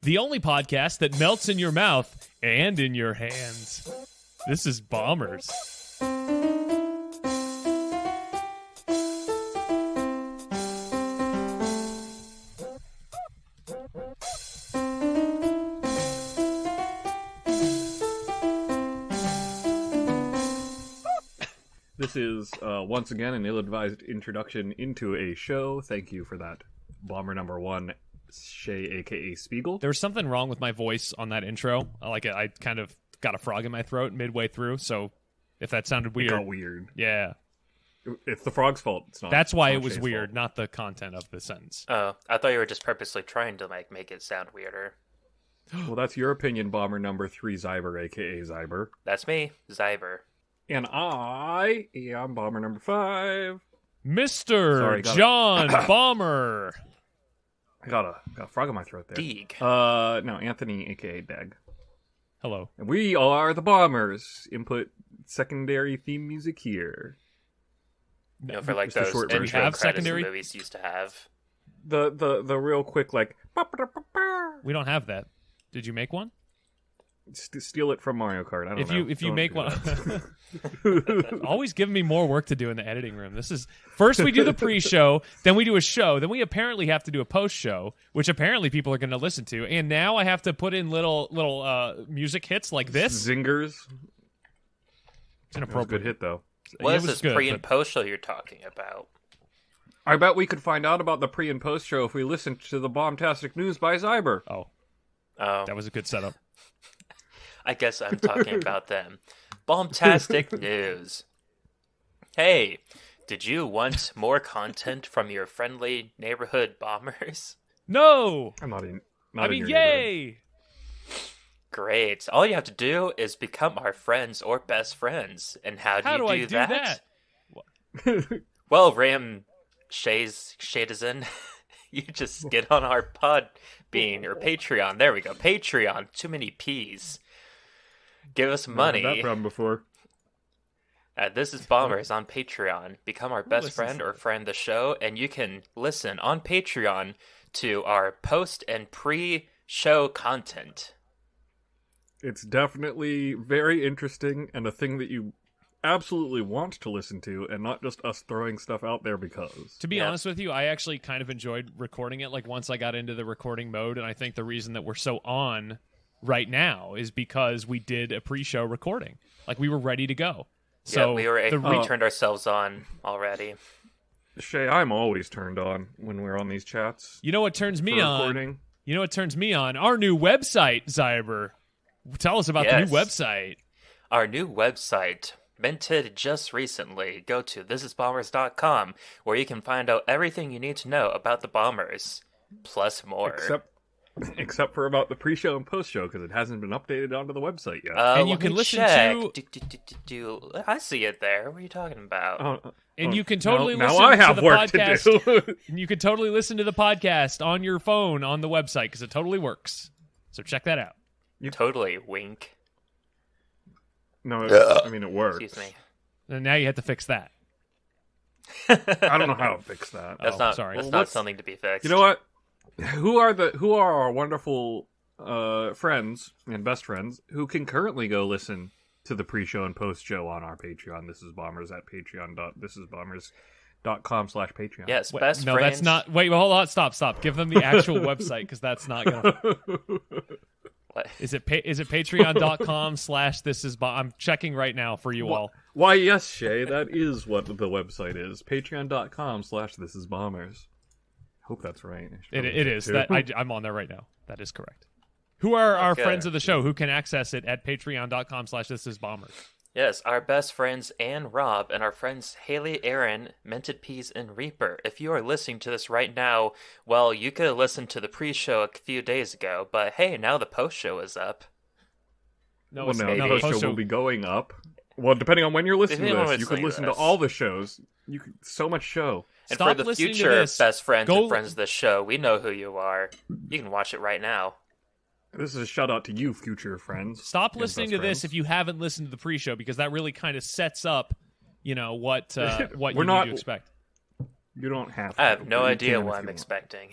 The only podcast that melts in your mouth and in your hands. This is Bombers. This is, once again, an ill-advised introduction into a show. Thank you for that, Bomber number 1, Shae, a.k.a. Spiegel. There was something wrong with my voice on that intro. I kind of got a frog in my throat midway through, so if that sounded weird... It got weird. Yeah. It's the frog's fault. It's not. That's why it was Shae's weird, fault. not the content of the sentence. Oh, I thought you were just purposely trying to make it sound weirder. Well, that's your opinion, Bomber number 3, Xiaber, a.k.a. Xiaber. That's me, Xiber. And I am Bomber number 5. Mr. Sorry, John Bomber. I got a frog in my throat there. Deeg. No, Anthony, a.k.a. Dag. Hello. And we are the Bombers. Input secondary theme music here. You know, for like Just a those short intro version. We have credits secondary? the movies used to have. The real quick, like... We don't have that. Did you make one? Steal it from Mario Kart. I don't know. If you Don't make do one, that. always giving me more work to do in the editing room. This is first we do the pre-show, then we do a show, then we apparently have to do a post-show, which apparently people are going to listen to, and now I have to put in little music hits like this. Zingers. It's That was a good inappropriate. hit, though. What It is was this good, pre and but- post show you're talking about? I bet we could find out about the pre and post show if we listened to the Bombtastic News by Xiber. Oh, Oh, that was a good setup. I guess I'm talking about them. Bombtastic news. Hey, did you want more content from your friendly neighborhood bombers? No, I'm not in. I mean, yay! Great. All you have to do is become our friends or best friends. And how do How you do I do that? that? Well, Ram Shadizen, you just get on our Podbean or Patreon. There we go. Patreon. Too many P's. Give us money. That problem before. This is Bombers on Patreon. Become our best listens friend to or this? friend the show, and you can listen on Patreon to our post and pre-show content. It's definitely very interesting and a thing that you absolutely want to listen to, and not just us throwing stuff out there because. To be Yeah. honest with you, I actually kind of enjoyed recording it. Like once I got into the recording mode, and I think the reason that we're so on right now is because we did a pre-show recording. Like we were ready to go. So yeah, the we turned ourselves on already. Shae, I'm always turned on when we're on these chats. You know what turns me for on? recording. You know what turns me on? Our new website, Xiber. Tell us about the Yes. new website. Our new website, minted just recently. Go to ThisIsBombers.com, where you can find out everything you need to know about the Bombers, plus more. Except for about the pre-show and post-show, because it hasn't been updated onto the website yet. And you let can me listen check. to- I see it there. What are you talking about? And you can totally now listen I to have the work podcast. to do. And you can totally listen to the podcast on your phone on the website because it totally works. So check that out. Totally, wink. No, I mean, it works. Excuse me. And now you have to fix that. I don't know how to fix that. That's Oh, not. sorry. That's Well, not what's- something to be fixed. You know what? Who are our wonderfum friends and best friends who can currently go listen to the pre-show and post-show on our Patreon? This is Bombers at patreon.thisisbombers.com/Patreon. Yes, Wait, best no, friends. that's not. Wait, hold on. Stop. Give them the actual website because that's not going to. What? Is it patreon.com/thisisbom? I'm checking right now for you all. Why, yes, Shae, that is what the website is. Patreon.com/thisisbombers. Hope that's right. It is. That I'm on there right now. That is correct. Who are our Okay. friends of the show who can access it at patreon.com/thisisbombers? Yes, our best friends Ann Rob and our friends Haley, Aaron, Minted Peas, and Reaper. If you are listening to this right now, well, you could have listened to the pre-show a few days ago, but hey, now the post-show is up. No, Well, it's no, not the a show post-show. will be going up. Well, depending on when you're listening Depending on to when this, you it's could listening listen to to this. all the shows. You could, so much show. And Stop for the listening to future this. best friends Go- and friends of the show, we know who you are. You can watch it right now. This is a shout out to you, future friends. Stop and listening best to this friends. if you haven't listened to the pre-show because that really kind of sets up, what We're you not- need to expect. You don't have to. I have no but you idea can what if I'm you want. expecting.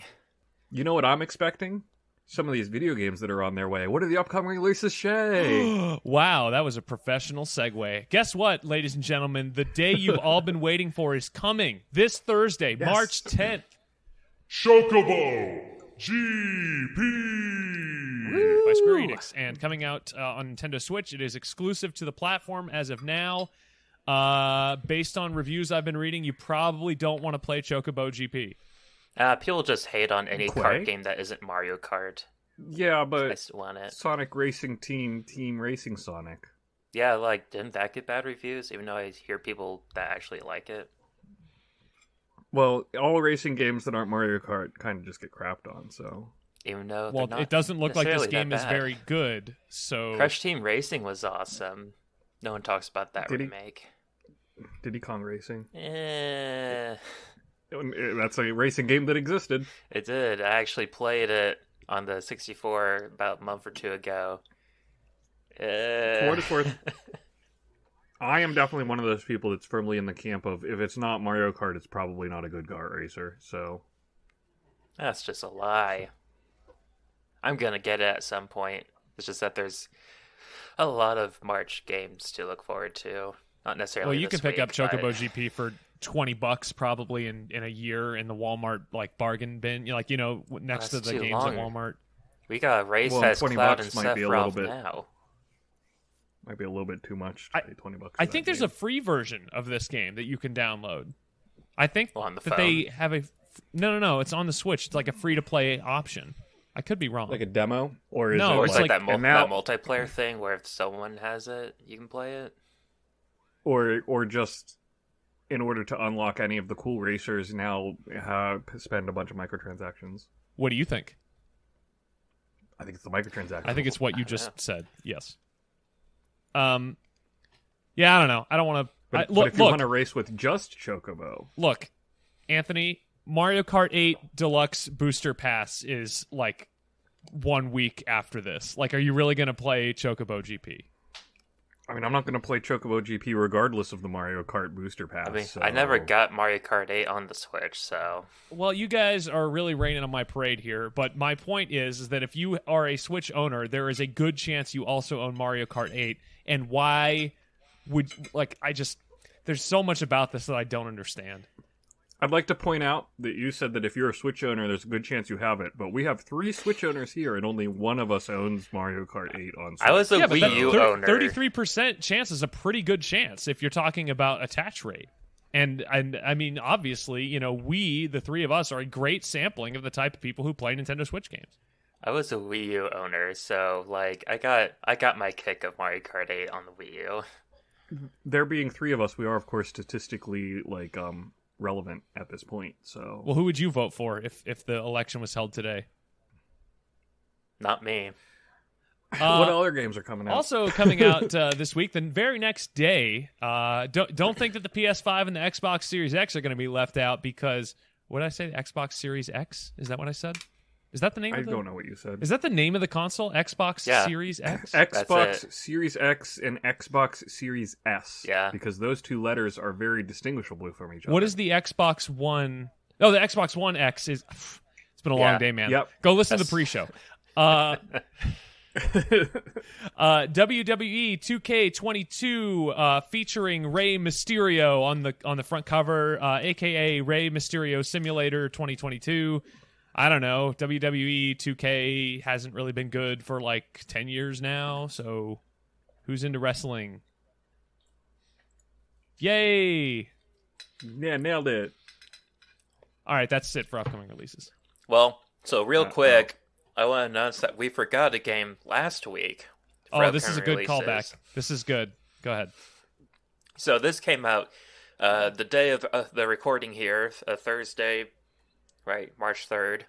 You know what I'm expecting? some of these video games that are on their way. What are the upcoming releases, Shae? Wow, that was a professional segue. Guess what, ladies and gentlemen? The day you've all been waiting for is coming this Thursday, Yes. March 10th. Chocobo GP. By Square Enix, and coming out on Nintendo Switch. It is exclusive to the platform as of now. Based on reviews I've been reading, you probably don't want to play Chocobo GP. People just hate on any Quay? kart game that isn't Mario Kart. Yeah, but I still want it. Sonic Racing Team Racing Sonic. Yeah, like, didn't that get bad reviews? Even though I hear people that actually like it. Well, all racing games that aren't Mario Kart kind of just get crapped on, so... Even though Well, they're not it doesn't look like this necessarily that game is bad. very good, so... Crush Team Racing was awesome. No one talks about that Did he? remake. Diddy Kong Racing. Eh, That's a racing game that existed. it did. I actually played it on the 64 about a month or two ago. For what it's worth, I am definitely one of those people that's firmly in the camp of, if it's not Mario Kart, it's probably not a good kart racer, so... That's just a lie. I'm gonna get it at some point. It's just that there's a lot of March games to look forward to. Not necessarily. Well, you this can pick up week, but- Chocobo GP for $20 probably in a year in the Walmart like bargain bin, next That's to the too games long. at Walmart. We got a race Well, as 20 Cloud bucks and might be a little Sephiroth bit- now. Might be a little bit too much to pay $20 for I that think there's game. a free version of this game that you can download. I think Well, on the that they have a no, it's on the Switch. It's like a free to play option. I could be wrong. Like a demo? Or is No, it Or it's it's like- like, that, and now- that multiplayer thing where if someone has it, you can play it. Or just in order to unlock any of the cool racers now spend a bunch of microtransactions? What do you think? I think it's the microtransactions. I think it's what you don't just know. said. Yes. Yeah, I don't know. I don't want to. But Look, if you want to race with just Chocobo, look, Anthony. Mario Kart 8 Deluxe Booster Pass is like 1 week after this. Like, are you really going to play Chocobo GP? I mean, I'm not going to play Chocobo GP regardless of the Mario Kart Booster Pass. I mean, so... I never got Mario Kart 8 on the Switch, so Well, you guys are really raining on my parade here, but my point is that if you are a Switch owner, there is a good chance you also own Mario Kart 8. And why would, there's so much about this that I don't understand. I'd like to point out that you said that if you're a Switch owner, there's a good chance you have it, but we have 3 Switch owners here, and only one of us owns Mario Kart 8 on Switch. I was a Yeah, but Wii U that owner. 33% chance is a pretty good chance if you're talking about attach rate. And I mean, obviously, we, the 3 of us, are a great sampling of the type of people who play Nintendo Switch games. I was a Wii U owner, so I got my kick of Mario Kart 8 on the Wii U. There being 3 of us, we are, of course, statistically, relevant at this point, so... Well, who would you vote for if the election was held today? Not me. what other games are coming out? Also coming out this week, the very next day. Don't think that the PS5 and the Xbox Series X are going to be left out because what did I say? The Xbox Series X? Is that what I said? Is that the name? I of the, don't know what you said. Is that the name of the console? Xbox Yeah. Series X. Xbox it. Series X and Xbox Series S. Yeah. Because those 2 letters are very distinguishable from each other. What is the Xbox One? Oh, the Xbox One X is. It's been a long Yeah. day, man. Yep. Go listen to That's- the pre-show. WWE 2K22 featuring Rey Mysterio on the front cover, aka Rey Mysterio Simulator 2022. I don't know. WWE 2K hasn't really been good for like 10 years now, so who's into wrestling? Yay! Yeah, nailed it. All right, that's it for upcoming releases. Well, so real quick, I want to announce that we forgot a game last week. for Oh, this is a upcoming good callback. releases. This is good. Go ahead. So this came out the day of the recording here, Thursday, right, March 3rd.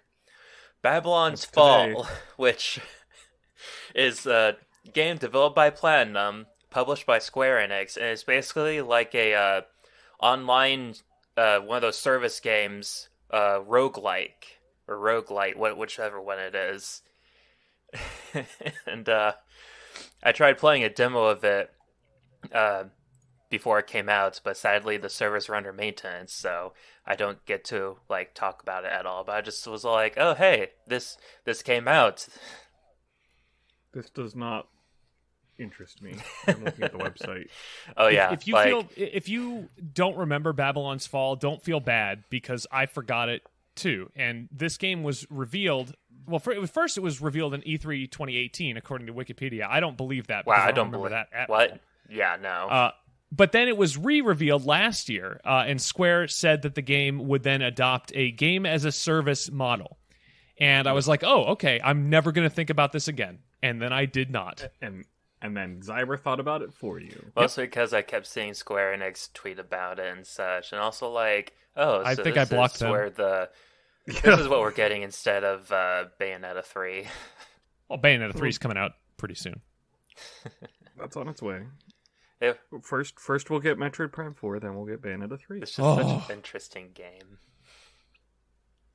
Babylon's That's Fall, today. which is a game developed by Platinum, published by Square Enix, and it's basically like a online one of those service games, roguelike or roguelite, whichever one it is. And I tried playing a demo of it before it came out, but sadly the servers were under maintenance, so I don't get to like talk about it at all. But I just was like, oh hey, this came out. This does not interest me. I'm looking at the website. Oh yeah, if you don't remember Babylon's Fall, don't feel bad because I forgot it too. And this game was revealed. Well, first it was revealed in E3 2018, according to Wikipedia. I don't believe that. Wow, I don't remember believe that at what? all. Yeah, no. But then it was re-revealed last year, and Square said that the game would then adopt a game-as-a-service model. And I was like, oh, okay, I'm never going to think about this again. And then I did not. And then Xiber thought about it for you. Mostly because I kept seeing Square Enix tweet about it and such. And also like, oh, so I think I blocked them. Where this is what we're getting instead of Bayonetta 3. Well, Bayonetta 3 is coming out pretty soon. That's on its way. If, First we'll get Metroid Prime 4, then we'll get Bayonetta 3. it's just such an interesting game.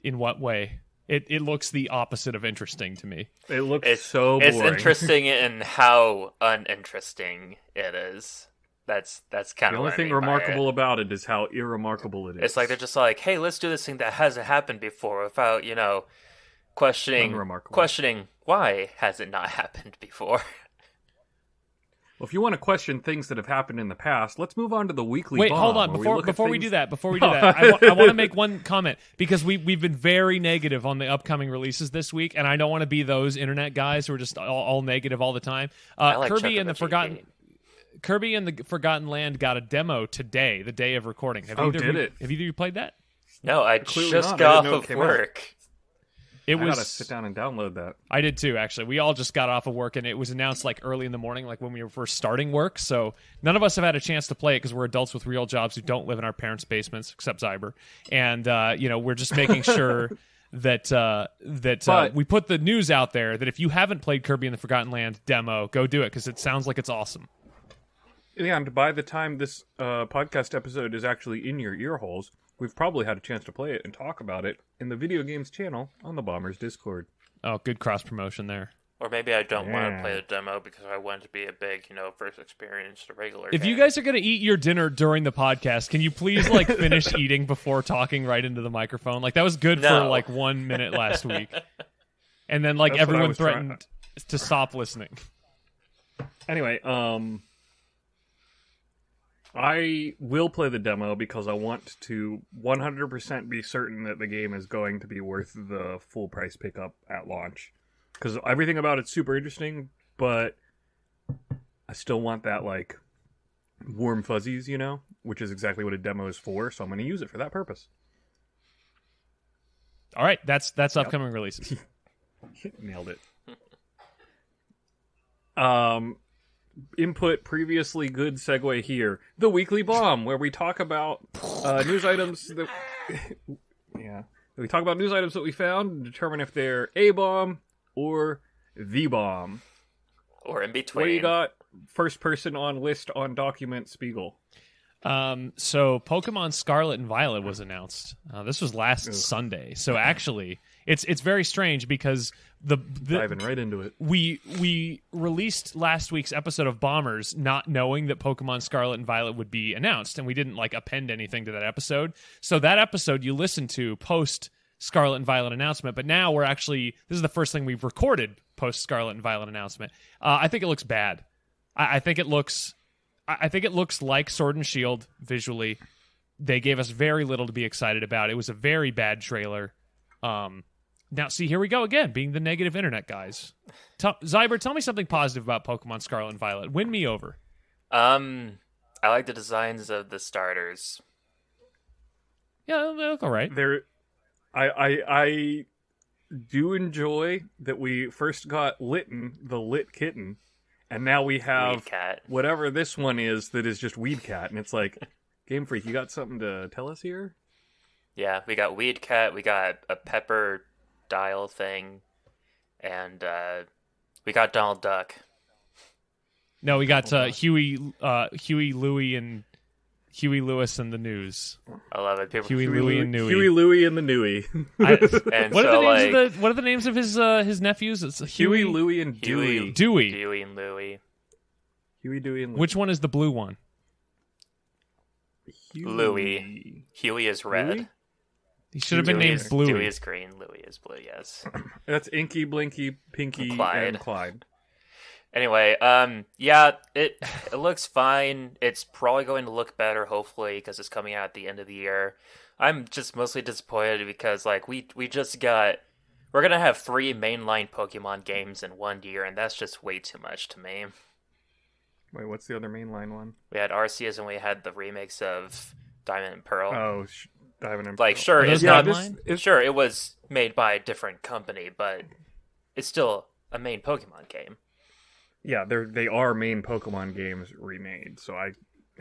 In what way? It looks the opposite of interesting to me. It looks so boring. It's interesting in how uninteresting it is. That's kind the of only thing remarkable about it is how irremarkable it is. It's like they're just like, hey, let's do this thing that hasn't happened before without, questioning why has it not happened before. Well, if you want to question things that have happened in the past, let's move on to the weekly Wait, bomb, hold on. where Before we things... do that, I want to make one comment because we've been very negative on the upcoming releases this week, and I don't want to be those internet guys who are just all negative all the time. I like Kirby Chocobo and the GP. Kirby and the Forgotten Land got a demo today, the day of recording. Have either of you played that? No, I Clearly just not. I got didn't know off it of came out. work. I gotta sit down and download that. I did too, actually. We all just got off of work, and it was announced like early in the morning, like when we were first starting work. So none of us have had a chance to play it because we're adults with real jobs who don't live in our parents' basements, except Xiber. And we're just making sure that we put the news out there that if you haven't played Kirby and the Forgotten Land demo, go do it because it sounds like it's awesome. Yeah, and by the time this podcast episode is actually in your ear holes, we've probably had a chance to play it and talk about it in the video games channel on the Bombers Discord. Oh, good cross promotion there. Or maybe I don't want to play the demo because I want it to be a big, first experience to regular If game. you guys are going to eat your dinner during the podcast, can you please finish eating before talking right into the microphone? Like that was good for 1 minute last week. And then That's everyone threatened to stop listening. Anyway, I will play the demo because I want to 100% be certain that the game is going to be worth the full price pickup at launch. Because everything about it's super interesting, but I still want that, warm fuzzies, which is exactly what a demo is for, so I'm going to use it for that purpose. All right, that's upcoming releases. Nailed it. Input previously good segue here. The Weekly Bomb, where we talk about news items that... yeah. We talk about news items that we found and determine if they're a bomb or the bomb. Or in between. What do you got? First person on list on document, Spiegel. So Pokemon Scarlet and Violet was announced. This was last Sunday. So actually, it's very strange because diving right into it. We released last week's episode of Bombers not knowing that Pokemon Scarlet and Violet would be announced, and we didn't append anything to that episode. So that episode you listened to post Scarlet and Violet announcement, but now this is the first thing we've recorded post Scarlet and Violet announcement. I think it looks bad. I think it looks like Sword and Shield visually. They gave us very little to be excited about. It was a very bad trailer. Now, see, here we go again, being the negative internet guys. Xiber, tell me something positive about Pokemon Scarlet and Violet. Win me over. I like the designs of the starters. Yeah, they look all right. I do enjoy that we first got Litten, the Lit Kitten, and now we have whatever this one is that is just Weed Cat, and it's like, Game Freak, you got something to tell us here? Yeah, we got Weed Cat, we got a Pepper dial thing, and we got Donald Duck. No, we got Huey Louie, and Huey Lewis and the News. I love it. Huey, Louie, and Newey. Huey, Louie, and the Newey. What are the names of his nephews? It's Huey, Louie, and Dewey. Dewey and Louie. Huey, Dewey, and Louie. Which one is the blue one? Louis. Huey is red. Louis? He should have been named Bluey. Dewey is green. Louis is blue. Yes. That's Inky, Blinky, Pinky, Clyde. and Clyde. Anyway, yeah, it looks fine. It's probably going to look better, hopefully, because it's coming out at the end of the year. I'm just mostly disappointed because, like, we're gonna have 3 mainline Pokemon games in 1 year, and that's just way too much to me. Wait, what's the other mainline one? We had Arceus and we had the remakes of Diamond and Pearl. Oh, Diamond and Like, Pearl. sure, Are those it's not. mainline? Sure, it was made by a different company, but it's still a main Pokemon game. Yeah, they are main Pokemon games remade, so I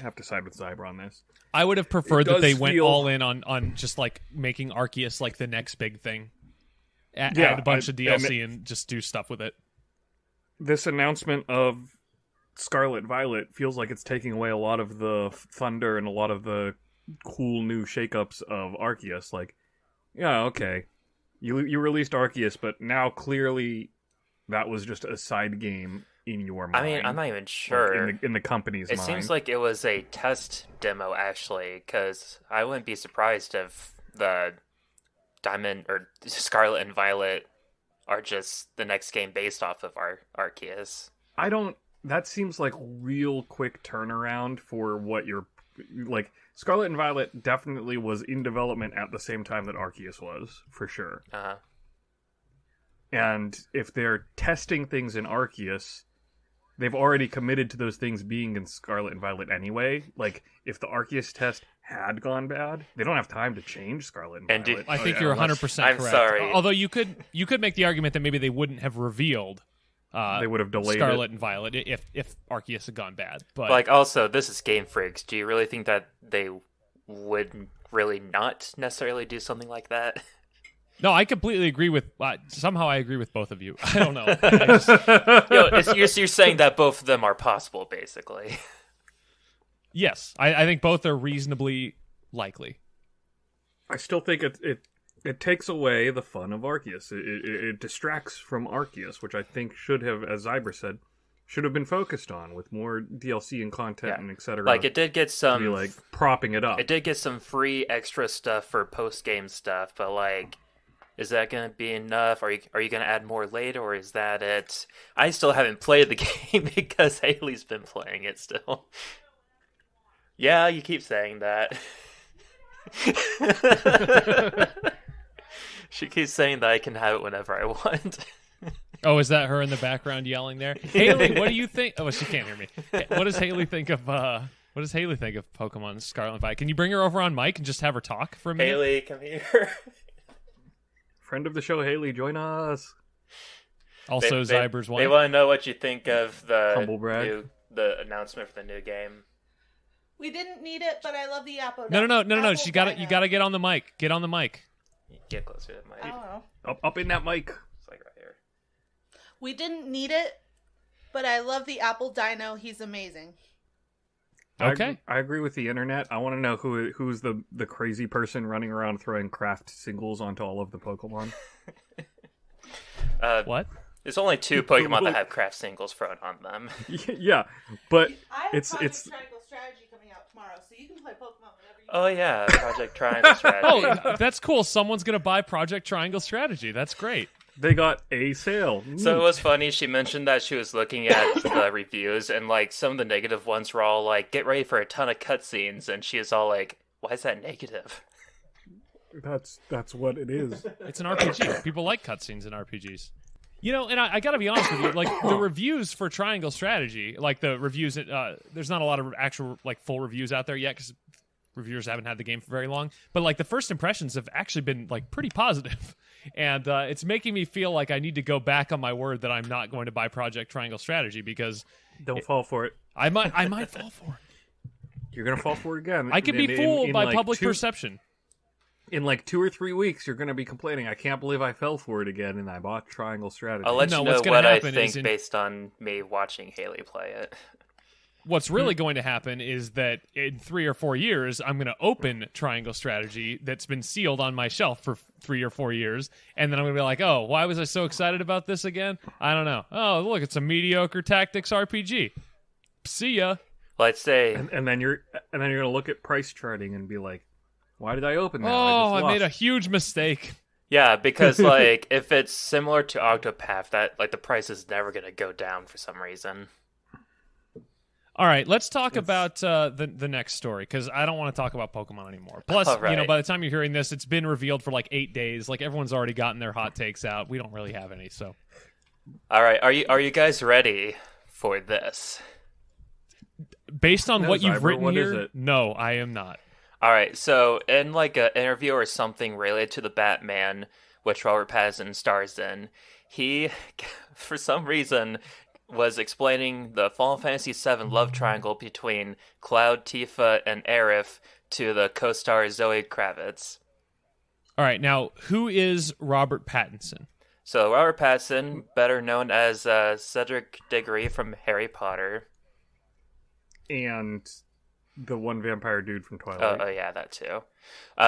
have to side with Xiaber on this. I would have preferred It that they does went feel- all in on just like making Arceus like the next big thing. Add Yeah, a bunch of and DLC and just do stuff with it. This announcement of Scarlet Violet feels like it's taking away a lot of the thunder and a lot of the cool new shakeups of Arceus. Like, yeah, okay, you released Arceus, but now clearly that was just a side game in your mind. I mean, I'm not even sure. Like, in the company's It mind. seems like it was a test demo, actually, because I wouldn't be surprised if the Diamond or Scarlet and Violet are just the next game based off of Arceus. That seems like real quick turnaround for what you're like. Scarlet and Violet definitely was in development at the same time that Arceus was, for sure. Uh-huh. And if they're testing things in Arceus, they've already committed to those things being in Scarlet and Violet anyway. Like, if the Arceus test had gone bad, they don't have time to change Scarlet and And Violet. I think you're 100% I'm correct. sorry. Although you could make the argument that maybe they wouldn't have revealed They would have delayed Scarlet it. and Violet if Arceus had gone bad. But Like, also, this is Game Freaks. Do you really think that they would really not necessarily do something like that? no, I completely agree with. Somehow I agree with both of you. I don't know. I just- You're saying that both of them are possible, basically. yes, I think both are reasonably likely. I still think it takes away the fun of Arceus. It distracts from Arceus, which I think should have, as Zyber said, should have been focused on with more DLC and content and etc. Like, it did get to some... be like propping it up. It did get some free extra stuff for post-game stuff, but, like, is that going to be enough? Are you going to add more later, or is that it? I still haven't played the game because Haley's been playing it still. Yeah, you keep saying that. She keeps saying that I can have it whenever I want. Oh, is that her in the background yelling there? Haley, what do you think? Oh, she can't hear me. What does Haley think of? What does Haley think of Pokemon Scarlet and Violet? Can you bring her over on mic and just have her talk for a minute? Haley, come here. Friend of the show, Haley, join us. Also, Zyber's They wife. want to know what you think of Humble brag. the announcement for the new game. We didn't need it, but I love the apple. No. Apple She got it. You dino. got to get on the mic. Get on the mic. Get closer to my. I don't know. Up in that mic. It's like right here. We didn't need it, but I love the apple dino. He's amazing. Okay. I agree with the internet. I want to know who's the crazy person running around throwing craft singles onto all of the Pokemon. What? There's only 2 Pokemon that have craft singles thrown on them. Yeah, but I have it's Project Triangle Strategy coming out tomorrow, so you can play Pokemon whenever you Oh yeah, Project Triangle Strategy. Oh, that's cool. Someone's gonna buy Project Triangle Strategy. That's great. they got a sale. So it was funny. She mentioned that she was looking at the reviews, and like some of the negative ones were all like, "Get ready for a ton of cutscenes," and she is all like, "Why is that negative?" That's what it is. It's an RPG. People like cutscenes in RPGs. You know, and I got to be honest with you, like the reviews for Triangle Strategy, like the reviews, there's not a lot of actual like full reviews out there yet because reviewers haven't had the game for very long. But like the first impressions have actually been like pretty positive, and it's making me feel like I need to go back on my word that I'm not going to buy Project Triangle Strategy because Don't fall for it. I might fall for it. You're gonna fall for it again. I could be fooled by public perception. In like 2 or 3 weeks, you're gonna be complaining. I can't believe I fell for it again, and I bought Triangle Strategy. I'll let No, you know what's gonna what I happen is think based on me watching Haley play it. What's really going to happen is that in 3 or 4 years, I'm going to open Triangle Strategy that's been sealed on my shelf for 3 or 4 years, and then I'm going to be like, oh, why was I so excited about this again? I don't know. Oh, look, it's a mediocre tactics RPG. See ya. Let's say, and then you're gonna look at price charting and be like, why did I open that? Oh, I just made a lost. huge mistake. yeah, because like if it's similar to Octopath, that like the price is never gonna go down for some reason. All right, let's talk about the next story, because I don't want to talk about Pokemon anymore. Plus, All right. by the time you're hearing this, it's been revealed for like 8 days. Like, everyone's already gotten their hot takes out. We don't really have any, so. All right, are you guys ready for this? Based on No, what you've Xiber, written what is here, it? no, I am not. All right, so in like an interview or something related to the Batman, which Robert Pattinson stars in, he, for some reason, was explaining the Final Fantasy VII love triangle between Cloud, Tifa, and Aerith to the co-star Zoe Kravitz. All right, now, who is Robert Pattinson? So Robert Pattinson, better known as Cedric Diggory from Harry Potter. And the one vampire dude from Twilight. Oh yeah, that too.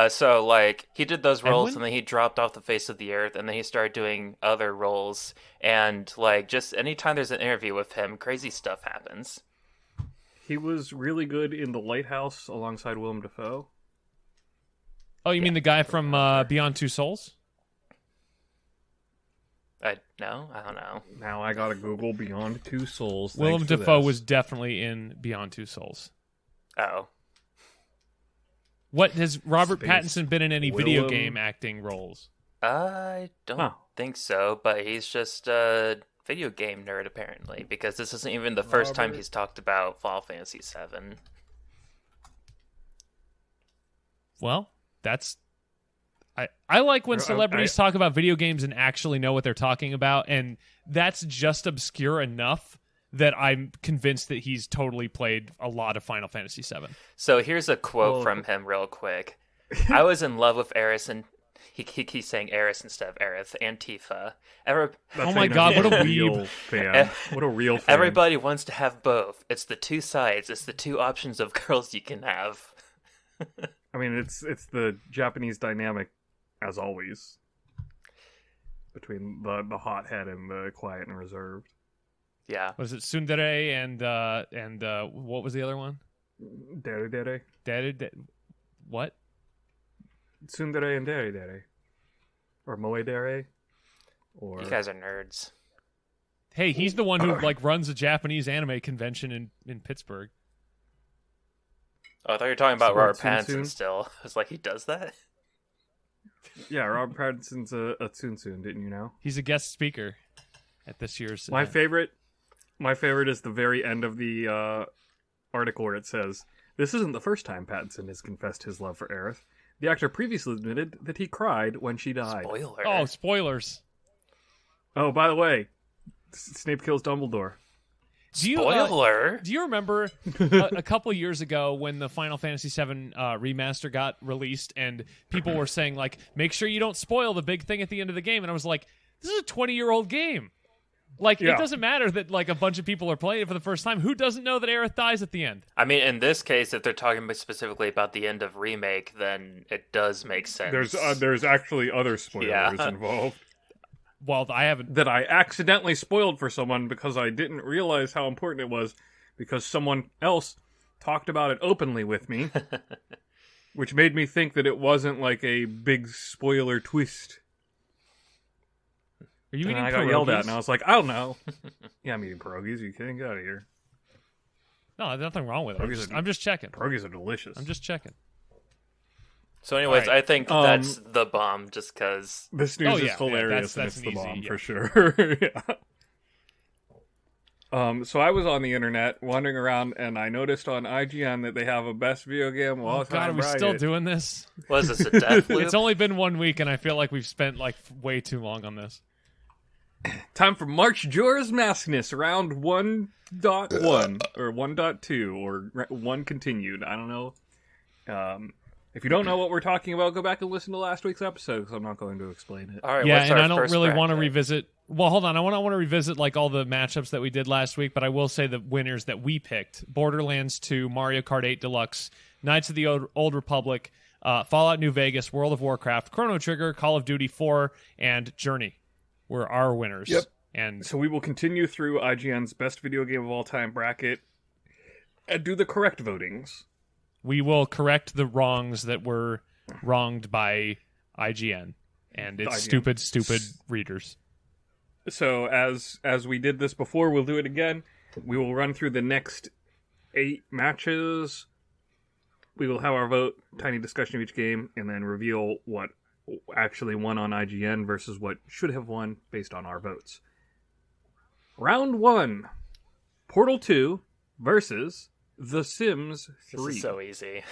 So like he did those roles Edwin? and then he dropped off the face of the earth and then he started doing other roles and like just anytime there's an interview with him, crazy stuff happens. He was really good in The Lighthouse alongside Willem Dafoe. Oh, you mean the guy from Beyond Two Souls? I don't know. Now I gotta Google Beyond Two Souls. Willem thanks for Dafoe this. was definitely in Beyond Two Souls. Oh. What has Robert Space Pattinson been in any video Willem. game acting roles? I don't Huh. think so, but he's just a video game nerd apparently because this isn't even the first time Robert. he's talked about Final Fantasy VII. Well, that's I like when I- celebrities talk about video games and actually know what they're talking about, and that's just obscure enough that I'm convinced that he's totally played a lot of Final Fantasy VII. So here's a quote Well- from him real quick. I was in love with Aerith and he keeps saying Aerith instead of Aerith and Tifa. That's Oh how my you know God, he's what a real weeb. fan. What a real fan. Everybody wants to have both. It's the two sides. It's the two options of girls you can have. I mean, it's the Japanese dynamic, as always, between the hothead and the quiet and reserved. Yeah. Was it Tsundere and what was the other one? Dere dere. What? Tsundere and dere dere. Or moe dere. Or... You guys are nerds. Hey, he's the one who like runs a Japanese anime convention in Pittsburgh. Oh, I thought you were talking about Sport Robert Tsum Pattinson Tsum? still. I was like, he does that? Yeah, Robert Pattinson's a Tsum, didn't you know? He's a guest speaker at this year's My event. favorite is the very end of the article where it says, "This isn't the first time Pattinson has confessed his love for Aerith. The actor previously admitted that he cried when she died." Spoiler. Oh, spoilers. Oh, by the way, Snape kills Dumbledore. Do you, Spoiler? do you remember a couple years ago when the Final Fantasy VII remaster got released and people were saying, like, make sure you don't spoil the big thing at the end of the game? And I was like, this is a 20-year-old game. Like, Yeah. it doesn't matter that, like, a bunch of people are playing it for the first time. Who doesn't know that Aerith dies at the end? I mean, in this case, if they're talking specifically about the end of Remake, then it does make sense. There's actually other spoilers Yeah. involved Well, I haven't. that I accidentally spoiled for someone because I didn't realize how important it was because someone else talked about it openly with me, which made me think that it wasn't like a big spoiler twist. Are you And eating I got yelled at, pierogies? and I was like, I don't know. Yeah, I'm eating pierogies. Are you kidding? Get out of here. No, there's nothing wrong with it. Pierogies are- I'm just checking. Pierogies are delicious. I'm just checking. So, anyways, All right. I think that's the bomb, just because. This news Oh, is yeah, hilarious, that's and it's the an easy, bomb yeah. for sure. Yeah. So I was on the internet wandering around, and I noticed on IGN that they have a best video game of all Oh, time. God, are we still bracket. doing this? What is this, a death loop? It's only been 1 week, and I feel like we've spent, like, way too long on this. Time for Marchjora's Maskness, round 1.1 or 1.2 or 1 continued. I don't know. If you don't know what we're talking about, go back and listen to last week's episode because I'm not going to explain it. All right, Yeah, what's and our I don't first really want to bracket? revisit. Well, hold on. I want to revisit like all the matchups that we did last week, but I will say the winners that we picked: Borderlands 2, Mario Kart 8 Deluxe, Knights of the Old Republic, Fallout New Vegas, World of Warcraft, Chrono Trigger, Call of Duty 4, and Journey were our winners. Yep. And So we will continue through IGN's best video game of all time bracket. do the correct votings. We will correct the wrongs that were wronged by IGN and its IGN. stupid readers. So as we did this before, we'll do it again. We will run through the next 8 matches. We will have our vote, tiny discussion of each game, and then reveal what actually won on IGN versus what should have won based on our votes. Round 1, Portal 2 versus The Sims 3. This is so easy.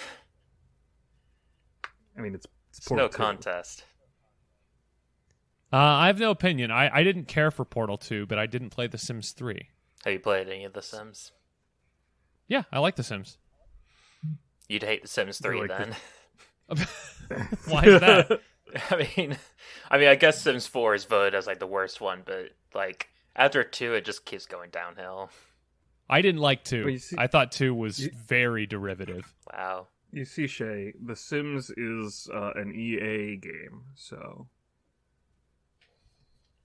I mean, it's It's Portal no 2. contest. I have no opinion. I didn't care for Portal 2, but I didn't play The Sims 3. Have you played any of The Sims? Yeah, I like The Sims. You'd hate The Sims 3 like then. Why is that? I guess Sims 4 is voted as like the worst one, but like after 2, it just keeps going downhill. I didn't like 2. Well, you see- I thought 2 was very derivative. Wow. You see, Shae, The Sims is an EA game, so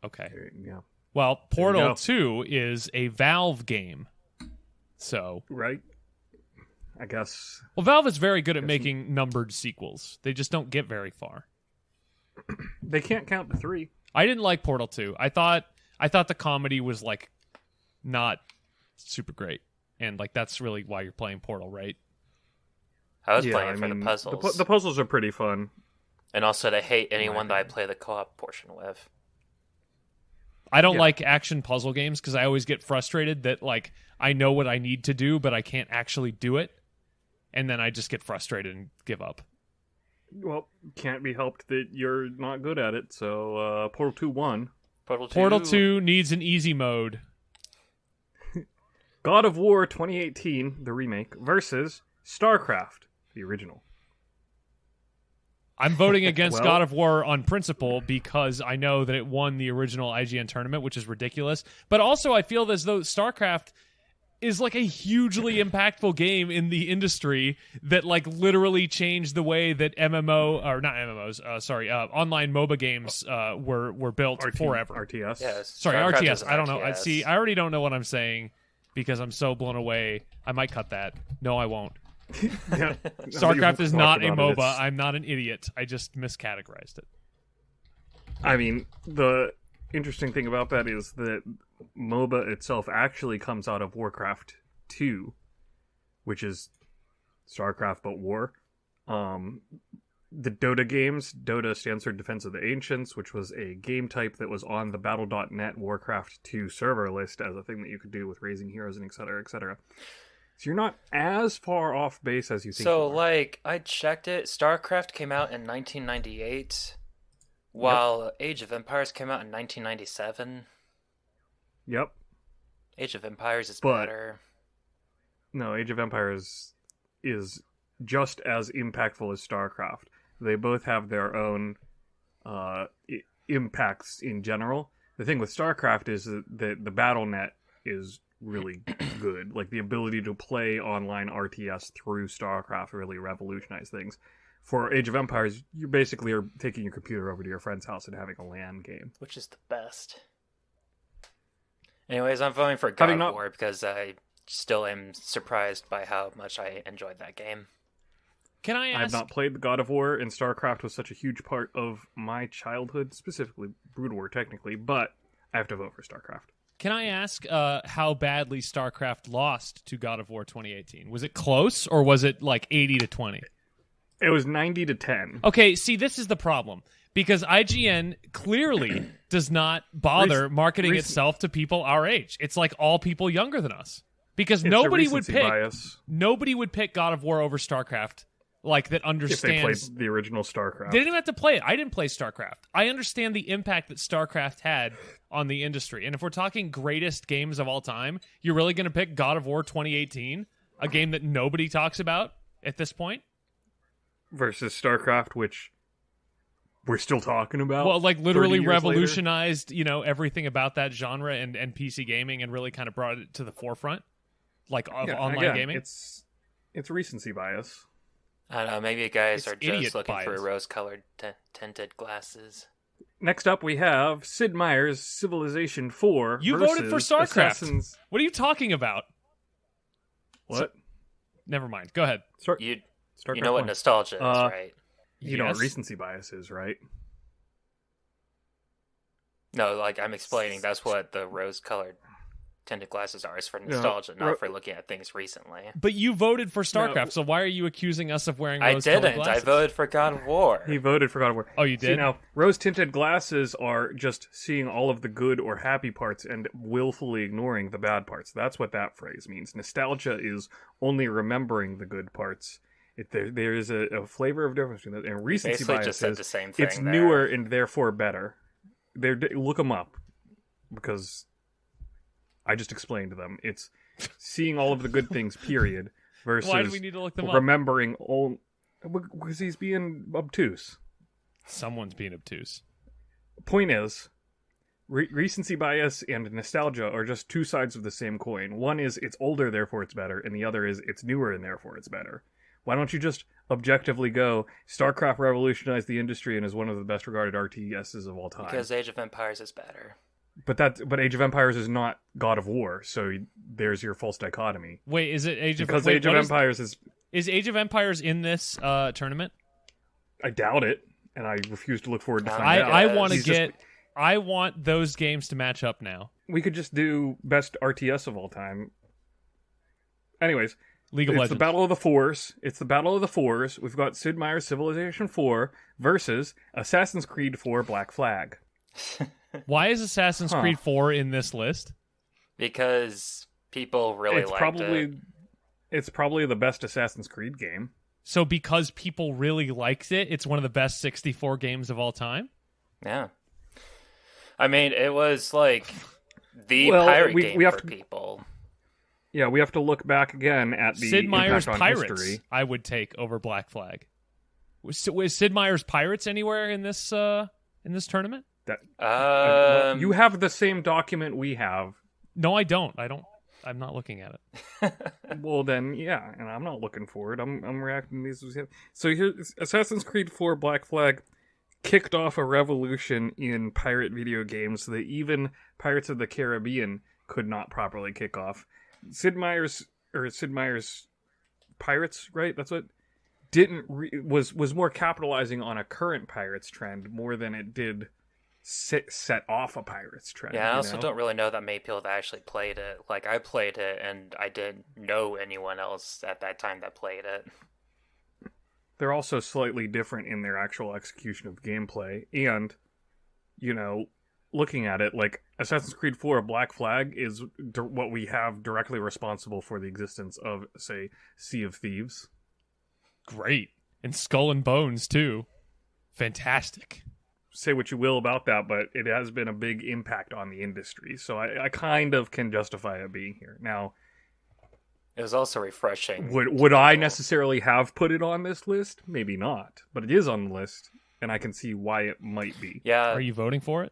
Okay. yeah, Well, you Portal go. 2 is a Valve game. So, right. I guess well, Valve is very good at Guess- making numbered sequels. They just don't get very far. they can't count to 3. I didn't like Portal 2. I thought the comedy was like not super great. And like that's really why you're playing Portal, right? I was Yeah, playing I for mean, the puzzles. The puzzles are pretty fun. And also to hate anyone that I opinion. play the co-op portion with. I don't Yeah. like action puzzle games because I always get frustrated that like I know what I need to do, but I can't actually do it. And then I just get frustrated and give up. Well, can't be helped that you're not good at it. So Portal 2 won. Portal 2 needs an easy mode. God of War 2018, the remake, versus StarCraft, the original. I'm voting against Well- God of War on principle because I know that it won the original IGN tournament, which is ridiculous. But also I feel as though StarCraft is like a hugely impactful game in the industry that like literally changed the way that online MOBA games were built forever. RTS. Yes. Sorry, StarCraft RTS. is an I don't know. RTS. See, I already don't know what I'm saying because I'm so blown away. I might cut that. No, I won't. Yeah. StarCraft is not a Talked about it, MOBA. it's- I'm not an idiot. I just miscategorized it. I mean, the interesting thing about that is that MOBA itself actually comes out of Warcraft 2, which is StarCraft but War. The Dota games, Dota stands for Defense of the Ancients, which was a game type that was on the Battle.net Warcraft 2 server list as a thing that you could do with raising heroes and etc., etc. So you're not as far off base as you think So, you are. like, I checked it. StarCraft came out in 1998, while Age of Empires came out in 1997. Yep. Age of Empires is But- better. No, Age of Empires is just as impactful as StarCraft. They both have their own impacts in general. The thing with StarCraft is that the BattleNet is really good. Like, the ability to play online RTS through StarCraft really revolutionized things. For Age of Empires, you basically are taking your computer over to your friend's house and having a LAN game. Which is the best. Anyways, I'm voting for God Having of not- War because I still am surprised by how much I enjoyed that game. Can I I have ask? not played the God of War, and StarCraft was such a huge part of my childhood, specifically Brood War, technically, but I have to vote for StarCraft. Can I ask how badly StarCraft lost to God of War 2018? Was it close or was it like 80-20? It was 90-10. Okay, see, this is the problem because IGN clearly does not bother marketing recent- itself to people our age. It's like all people younger than us because It's nobody a would recency pick bias nobody would pick God of War over StarCraft like that if they understands. played the original StarCraft. They didn't even have to play it. I didn't play StarCraft. I understand the impact that StarCraft had on the industry. And if we're talking greatest games of all time, you're really going to pick God of War 2018, a game that nobody talks about at this point? Versus StarCraft, which we're still talking about. Well, like 30 literally years later. revolutionized, everything about that genre and PC gaming and really kind of brought it to the forefront, like of Yeah, online again, gaming. It's recency bias. I don't know, maybe you guys It's are idiot just looking for bias. rose-colored tinted glasses. Next up, we have Sid Meier's Civilization 4. You voted for versus StarCraft. Assassin's... What are you talking about? What? never mind. Go ahead. You StarCraft know what 1. nostalgia is, right? You know what Yes. recency bias is, right? No, like I'm explaining. That's what the rose-colored tinted glasses are. Is for nostalgia, not for looking at things recently. But you voted for StarCraft, so why are you accusing us of wearing I rose-colored didn't. glasses? I voted for God of War. He voted for God of War. Oh, you See, did? now, rose-tinted glasses are just seeing all of the good or happy parts and willfully ignoring the bad parts. That's what that phrase means. Nostalgia is only remembering the good parts. There is a flavor of difference between that. And recency Basically bias just said is the same thing. it's there. newer and therefore better. Look them up, because I just explained them. It's seeing all of the good things, period, versus Why do we need to look them up? remembering all... Because he's being obtuse. Someone's being obtuse. Point is, recency bias and nostalgia are just two sides of the same coin. One is it's older, therefore it's better, and the other is it's newer, and therefore it's better. Why don't you just objectively go, StarCraft revolutionized the industry and is one of the best regarded RTSs of all time? Because Age of Empires is better. But Age of Empires is not God of War, so there's your false dichotomy. Wait, is it Age of Because wait, Age of what Empires is... is Age of Empires in this tournament? I doubt it, and I refuse to look forward to finding out. I want to He's just- get. I want those games to match up now. We could just do best RTS of all time. Anyways, League of it's Legends. the Battle of the Fours. It's the Battle of the Fours. We've got Sid Meier's Civilization 4 versus Assassin's Creed 4 Black Flag. Why is Assassin's Creed 4 in this list? Because people really liked it. It's probably the best Assassin's Creed game. So because people really liked it, it's one of the best 64 games of all time? Yeah. I mean, it was like the Well, pirate we game have for to- people. Yeah, we have to look back again at the Sid Meier's impact on Pirates, history. I would take over Black Flag. Was Sid Meier's Pirates anywhere in this tournament? You have the same document we have. No, I don't. I'm not looking at it. Well, then, yeah, and I'm not looking for it. I'm reacting to these. So here, Assassin's Creed 4 Black Flag kicked off a revolution in pirate video games that even Pirates of the Caribbean could not properly kick off. Sid Meier's Pirates, right? That's what was more capitalizing on a current Pirates trend more than it did set off a Pirates trend. Yeah, I also don't really know that many people that actually played it. Like, I played it, and I didn't know anyone else at that time that played it. They're also slightly different in their actual execution of gameplay, and, looking at it, like, Assassin's Creed 4 Black Flag is what we have directly responsible for the existence of, say, Sea of Thieves. Great. And Skull and Bones, too. Fantastic. Say what you will about that, but it has been a big impact on the industry, so I kind of can justify it being here. Now, It was also refreshing. would I necessarily have put it on this list? Maybe not, but it is on the list, and I can see why it might be. Yeah. Are you voting for it?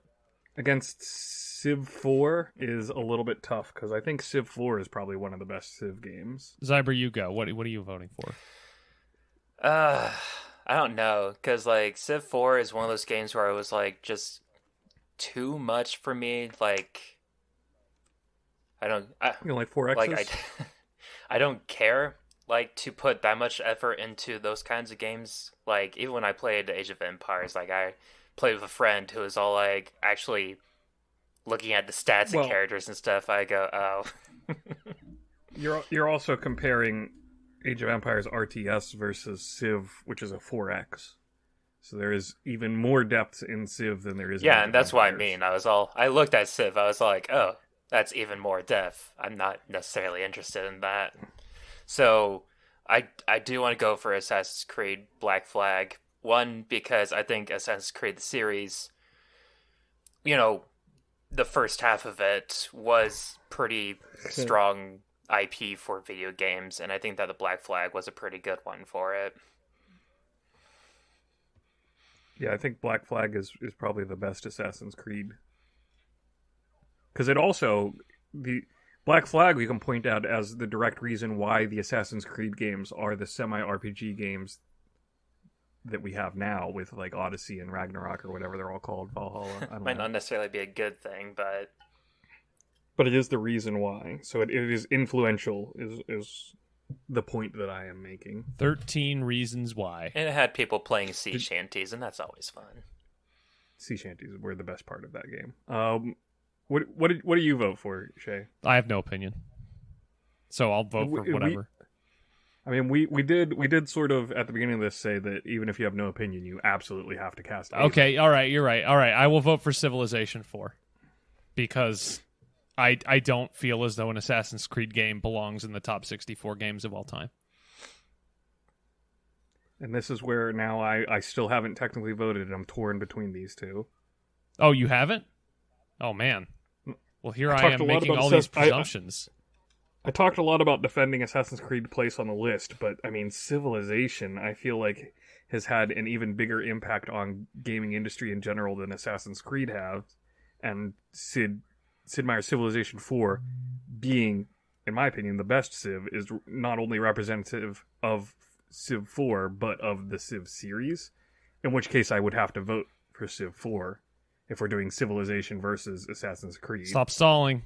Against Civ 4 is a little bit tough, because I think Civ 4 is probably one of the best Civ games. Zyber, you go. What are you voting for? I don't know, because, like, Civ 4 is one of those games where I was, like, just too much for me. Like, Like 4X's? like, I don't care, like, to put that much effort into those kinds of games. Like, even when I played Age of Empires, like, I played with a friend who was all, like, actually looking at the stats and characters and stuff. I go, oh. You're also comparing Age of Empires RTS versus Civ, which is a 4X. So there is even more depth in Civ than there is in Yeah, Age and of that's what I Empires. mean. I looked at Civ, I was like, oh, that's even more depth. I'm not necessarily interested in that. So I do want to go for Assassin's Creed Black Flag. One, because I think Assassin's Creed the series, the first half of it was pretty strong IP for video games, and I think that the Black Flag was a pretty good one for it. Yeah, I think Black Flag is probably the best Assassin's Creed. Because it also... the Black Flag we can point out as the direct reason why the Assassin's Creed games are the semi-RPG games that we have now, with like Odyssey and Ragnarok or whatever they're all called, Valhalla. I don't Might know. not necessarily be a good thing, but But it is the reason why. So it is influential, is the point that I am making. 13 Reasons Why. And it had people playing sea shanties, and that's always fun. Sea shanties were the best part of that game. What do you vote for, Shae? I have no opinion. So I'll vote for whatever. We did sort of at the beginning of this say that even if you have no opinion, you absolutely have to cast a Okay, all right, you're right. All right, I will vote for Civilization 4 because I don't feel as though an Assassin's Creed game belongs in the top 64 games of all time. And this is where now I still haven't technically voted. I'm torn between these two. Oh, you haven't? Oh, man. Well, here I am making all these presumptions. I talked a lot about defending Assassin's Creed place on the list, but I mean, Civilization, I feel like, has had an even bigger impact on gaming industry in general than Assassin's Creed has. And Sid Meier's Civilization 4 being, in my opinion, the best Civ is not only representative of Civ 4, but of the Civ series, in which case I would have to vote for Civ 4 if we're doing Civilization versus Assassin's Creed. Stop stalling.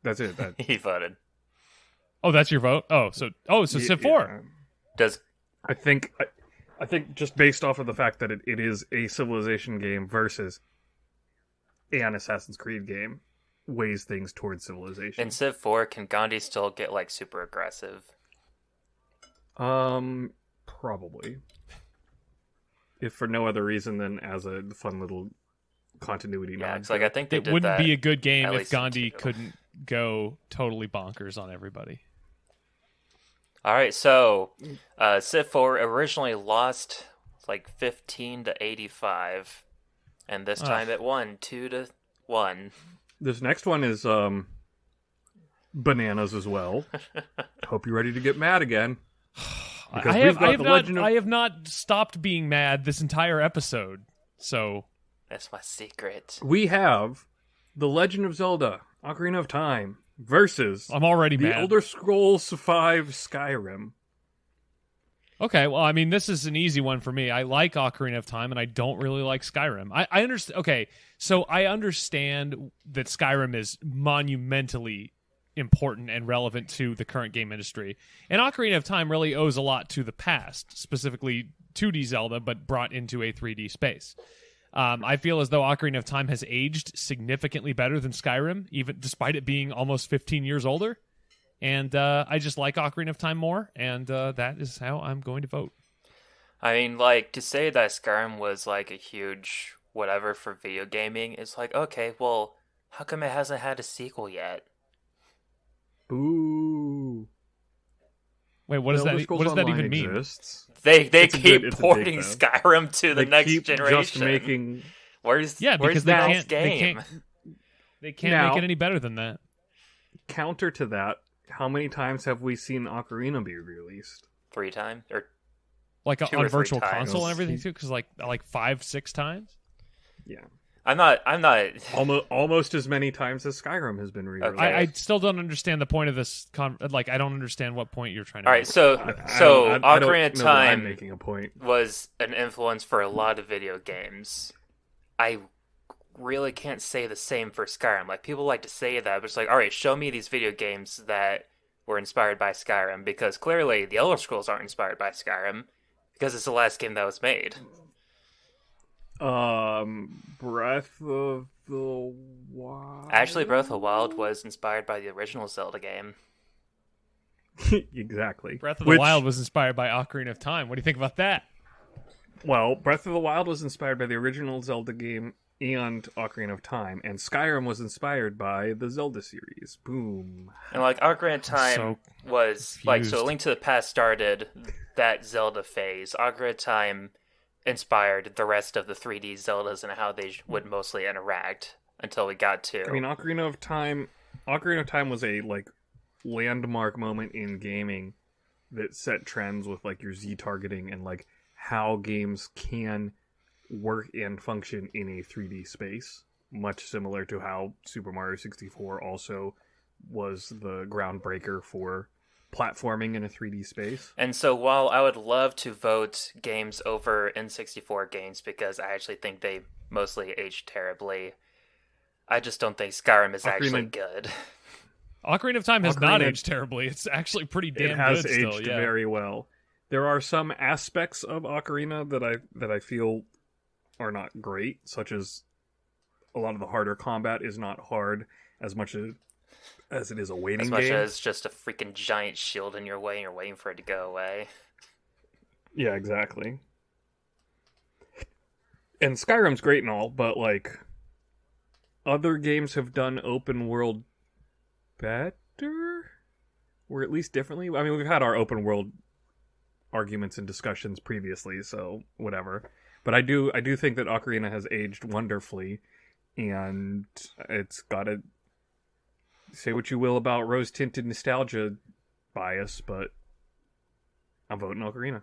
That's it. He voted. Oh, that's your vote? So Civ 4. Does I think just based off of the fact that it is a Civilization game versus an Assassin's Creed game weighs things towards Civilization. in Civ 4, can Gandhi still get like super aggressive? Probably. If for no other reason than as a fun little continuity Yeah, nod. it's like I think they It did wouldn't that be a good game at if least in Gandhi 2. couldn't go totally bonkers on everybody. All right, so Civ 4 originally lost like 15 to 85, and this time it won 2-1. This next one is bananas as well. Hope you're ready to get mad again. Because I have not stopped being mad this entire episode. So That's my secret. We have The Legend of Zelda: Ocarina of Time versus I'm already The mad. Elder Scrolls V Skyrim. Okay, well, I mean, this is an easy one for me. I like Ocarina of Time, and I don't really like Skyrim. I understand. Okay, so I understand that Skyrim is monumentally important and relevant to the current game industry, and Ocarina of Time really owes a lot to the past, specifically 2D Zelda, but brought into a 3D space. I feel as though Ocarina of Time has aged significantly better than Skyrim, even despite it being almost 15 years older. And I just like Ocarina of Time more, and that is how I'm going to vote. I mean, like, to say that Skyrim was like a huge whatever for video gaming is like, okay, well, how come it hasn't had a sequel yet? Boo. Wait, what does that even mean? Exists. They It's a keep good- it's a porting big Skyrim to the They next keep generation. just making Where's because the they next can't, game? they can't Now- make it any better than that. counter to that. How many times have we seen Ocarina be released? 3 times or Like 2 or on 3 Virtual times. Console and everything too, because like 5-6 times. Yeah, I'm not. almost as many times as Skyrim has been released. Okay. I still don't understand the point of this. Like, I don't understand what point you're trying to. All right, make. so I Ocarina don't of know that I'm Time making a point. was an influence for a lot of video games. I really can't say the same for Skyrim. Like, people like to say that, but it's like, all right, show me these video games that were inspired by Skyrim, because clearly the Elder Scrolls aren't inspired by Skyrim, because it's the last game that was made. Breath of the Wild. Actually, Breath of the Wild was inspired by the original Zelda game. Exactly. Breath of the Wild was inspired by Ocarina of Time. What do you think about that? Well, Breath of the Wild was inspired by the original Zelda game and Ocarina of Time, and Skyrim was inspired by the Zelda series. Boom. And like Ocarina of Time so was like, so confused. A Link to the Past started that Zelda phase. Ocarina of Time inspired the rest of the 3D Zeldas and how they would mostly interact until we got to. I mean, Ocarina of Time was a like landmark moment in gaming that set trends with like your Z targeting and like how games can work and function in a 3D space, much similar to how Super Mario 64 also was the groundbreaker for platforming in a 3D space. And so while I would love to vote games over N64 games because I actually think they mostly aged terribly, I just don't think Skyrim is actually good. Ocarina of Time has not Ocarina- aged terribly. It's actually pretty damn it has good aged still. Yeah. very well. There are some aspects of Ocarina that I feel are not great, such as a lot of the harder combat is not hard as much as it is a waiting As much game. as just a freaking giant shield in your way and you're waiting for it to go away. Yeah, exactly. And Skyrim's great and all, but like other games have done open world better, or at least differently. I mean, we've had our open world arguments and discussions previously, so whatever. But I do think that Ocarina has aged wonderfully, and it's got to say what you will about rose-tinted nostalgia bias, but I'm voting Ocarina.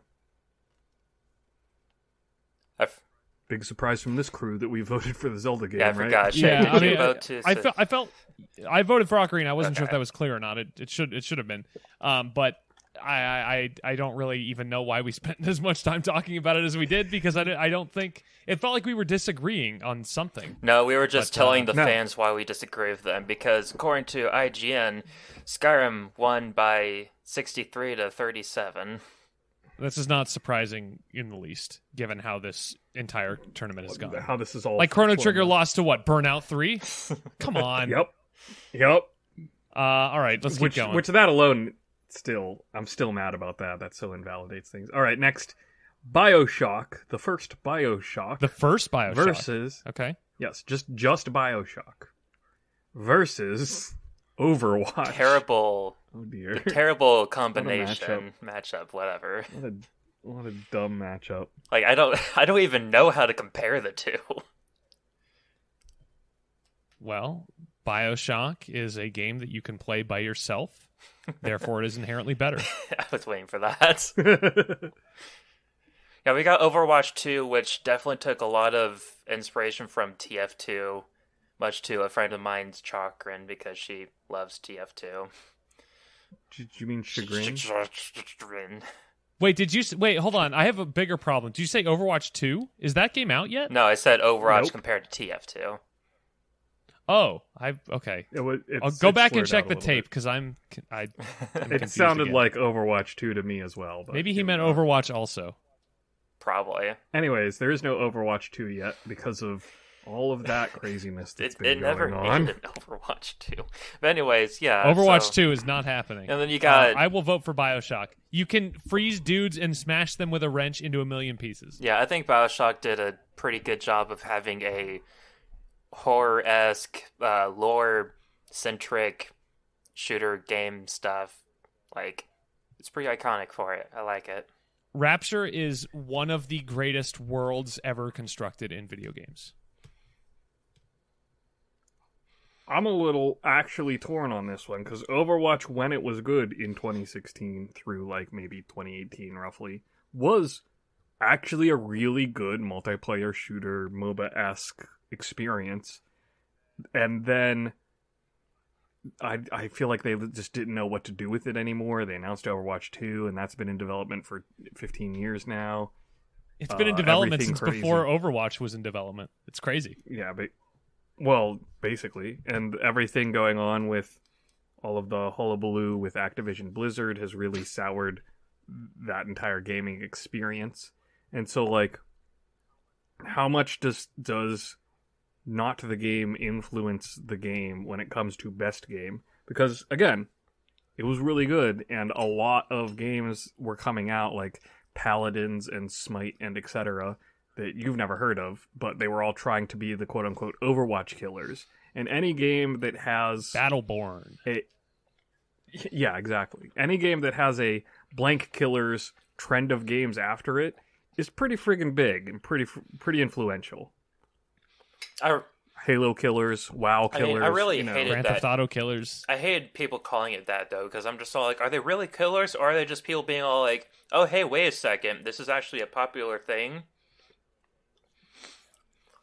Big surprise from this crew that we voted for the Zelda game, Yeah, I right? forgot. Shae, Yeah, did I you mean, vote too? I voted for Ocarina. I wasn't sure if Okay. that was clear or not. It should have been. But I don't really even know why we spent as much time talking about it as we did, because I don't think it felt like we were disagreeing on something. No, we were just But, telling the no. fans why we disagree with them, because according to IGN, Skyrim won by 63 to 37. This is not surprising in the least, given how this entire tournament has gone. How this is all Like Chrono flowing. Trigger lost to what? Burnout 3? Come on. Yep. All right, let's keep going. Which that alone, I'm still mad about that. That so invalidates things. All right, next, BioShock, the first BioShock The first BioShock. versus Okay. yes, just BioShock versus Overwatch. Terrible, Oh dear. terrible combination, matchup, whatever. What a dumb matchup. Like I don't even know how to compare the two. Well, BioShock is a game that you can play by yourself. Therefore, it is inherently better. I was waiting for that. Yeah, we got Overwatch 2, which definitely took a lot of inspiration from TF2, much to a friend of mine's chagrin because she loves TF2. Did you mean chagrin? Chagrin. Wait, wait, hold on. I have a bigger problem. Did you say Overwatch 2? Is that game out yet? No, I said Overwatch Nope. compared to TF2. Oh, okay. I'll go back and check the tape because I'm It confused sounded again. like Overwatch 2 to me as well. But Maybe he here we meant go. Overwatch also. Probably. Anyways, there is no Overwatch 2 yet because of all of that craziness that's It been never going on. needed an Overwatch 2. But anyways, yeah. Overwatch so- 2 is not happening. And then you got... I will vote for BioShock. You can freeze dudes and smash them with a wrench into a million pieces. Yeah, I think BioShock did a pretty good job of having a horror-esque, lore-centric shooter game stuff. Like, it's pretty iconic for it. I like it. Rapture is one of the greatest worlds ever constructed in video games. I'm a little actually torn on this one because Overwatch, when it was good in 2016 through like maybe 2018 roughly, was actually a really good multiplayer shooter MOBA-esque experience. And then I feel like they just didn't know what to do with it anymore. They announced Overwatch 2, and that's been in development for 15 years now. It's been in development everything since crazy. before Overwatch was in development. It's crazy. Yeah, but well, basically, and everything going on with all of the hullabaloo with Activision Blizzard has really soured that entire gaming experience. And so, like, how much does not the game influence the game when it comes to best game? Because again, it was really good, and a lot of games were coming out like Paladins and Smite and etc. that you've never heard of, but they were all trying to be the quote-unquote Overwatch killers. And any game that has Battleborn. yeah, exactly. Any game that has a blank killers trend of games after it is pretty friggin' big and pretty influential. Halo killers, WoW I mean, killers. I really you know. hated Grand that. Theft Auto killers. I hated people calling it that, though, because I'm just all like, are they really killers, or are they just people being all like, oh, hey, wait a second, this is actually a popular thing?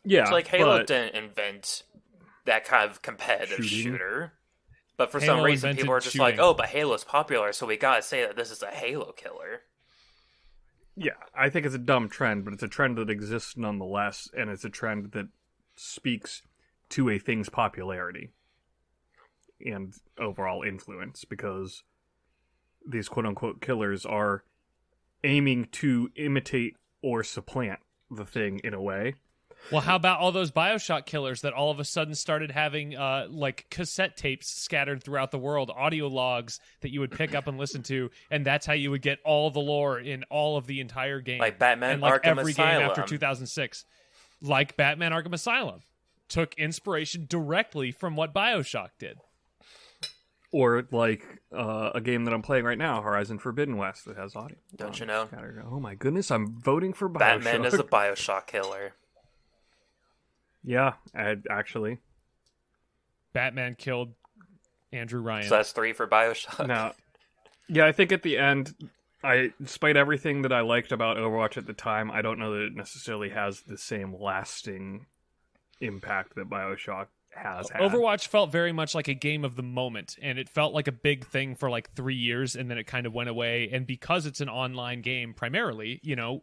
Yeah, It's like Halo but didn't invent that kind of competitive Shooting. shooter. But for Halo some reason, invented people are just like, shooting. oh, but Halo's popular, so we gotta say that this is a Halo killer. yeah, I think it's a dumb trend, but it's a trend that exists nonetheless, and it's a trend that speaks to a thing's popularity. and overall influence, because these quote-unquote killers are aiming to imitate or supplant the thing in a way. Well, how about all those BioShock killers that all of a sudden started having like cassette tapes scattered throughout the world, audio logs that you would pick up and listen to, and that's how you would get all the lore in all of the entire game. Like Batman and like Arkham every Asylum. game after 2006. Like Batman Arkham Asylum. Took inspiration directly from what BioShock did. Or like a game that I'm playing right now, Horizon Forbidden West, that has audio. Don't you know? Oh my goodness, I'm voting for BioShock. Batman is a BioShock killer. Yeah, actually. Batman killed Andrew Ryan. So that's 3 for BioShock. Now, yeah, I think at the end, despite everything that I liked about Overwatch at the time, I don't know that it necessarily has the same lasting impact that BioShock has had. Overwatch felt very much like a game of the moment, and it felt like a big thing for like 3 years, and then it kind of went away. And because it's an online game primarily, you know,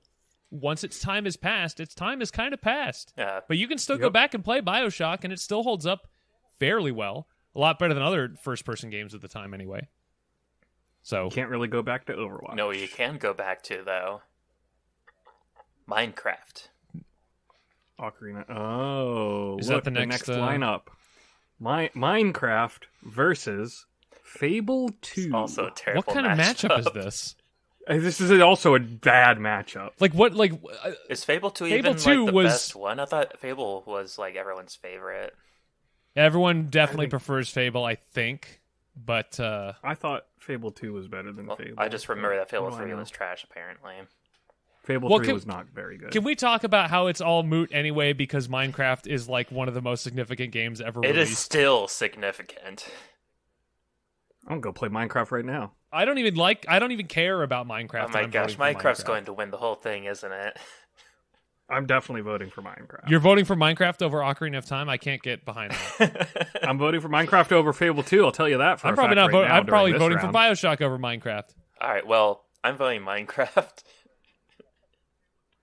once its time has passed, its time is kind of passed. Yeah. But you can still go back and play BioShock, and it still holds up fairly well. A lot better than other first-person games at the time, anyway. So You can't really go back to Overwatch. No, you can go back to, though. Minecraft. Ocarina. Oh, Is look, that the next, lineup? Minecraft versus Fable 2. Also a terrible what kind of matchup is this? This is also a bad matchup. Like what? Like Is Fable 2 Fable even 2 like the was- best one? I thought Fable was like everyone's favorite. everyone definitely prefers Fable, I think. But I thought Fable 2 was better than Well, Fable. I just remember that Fable What do I 3 know? was trash, apparently. Fable Well, 3 can- was not very good. can we talk about how it's all moot anyway? Because Minecraft is like one of the most significant games ever It released. is still significant. I'm gonna go play Minecraft right now. I don't even care about Minecraft. Oh and my I'm gosh, voting for Minecraft's Minecraft. going to win the whole thing, isn't it? I'm definitely voting for Minecraft. You're voting for Minecraft over Ocarina of Time? I can't get behind that. I'm voting for Minecraft over Fable 2. I'll tell you that for I'm a probably fact not right voting. now I'm during probably this voting round. for BioShock over Minecraft. All right, well, I'm voting Minecraft.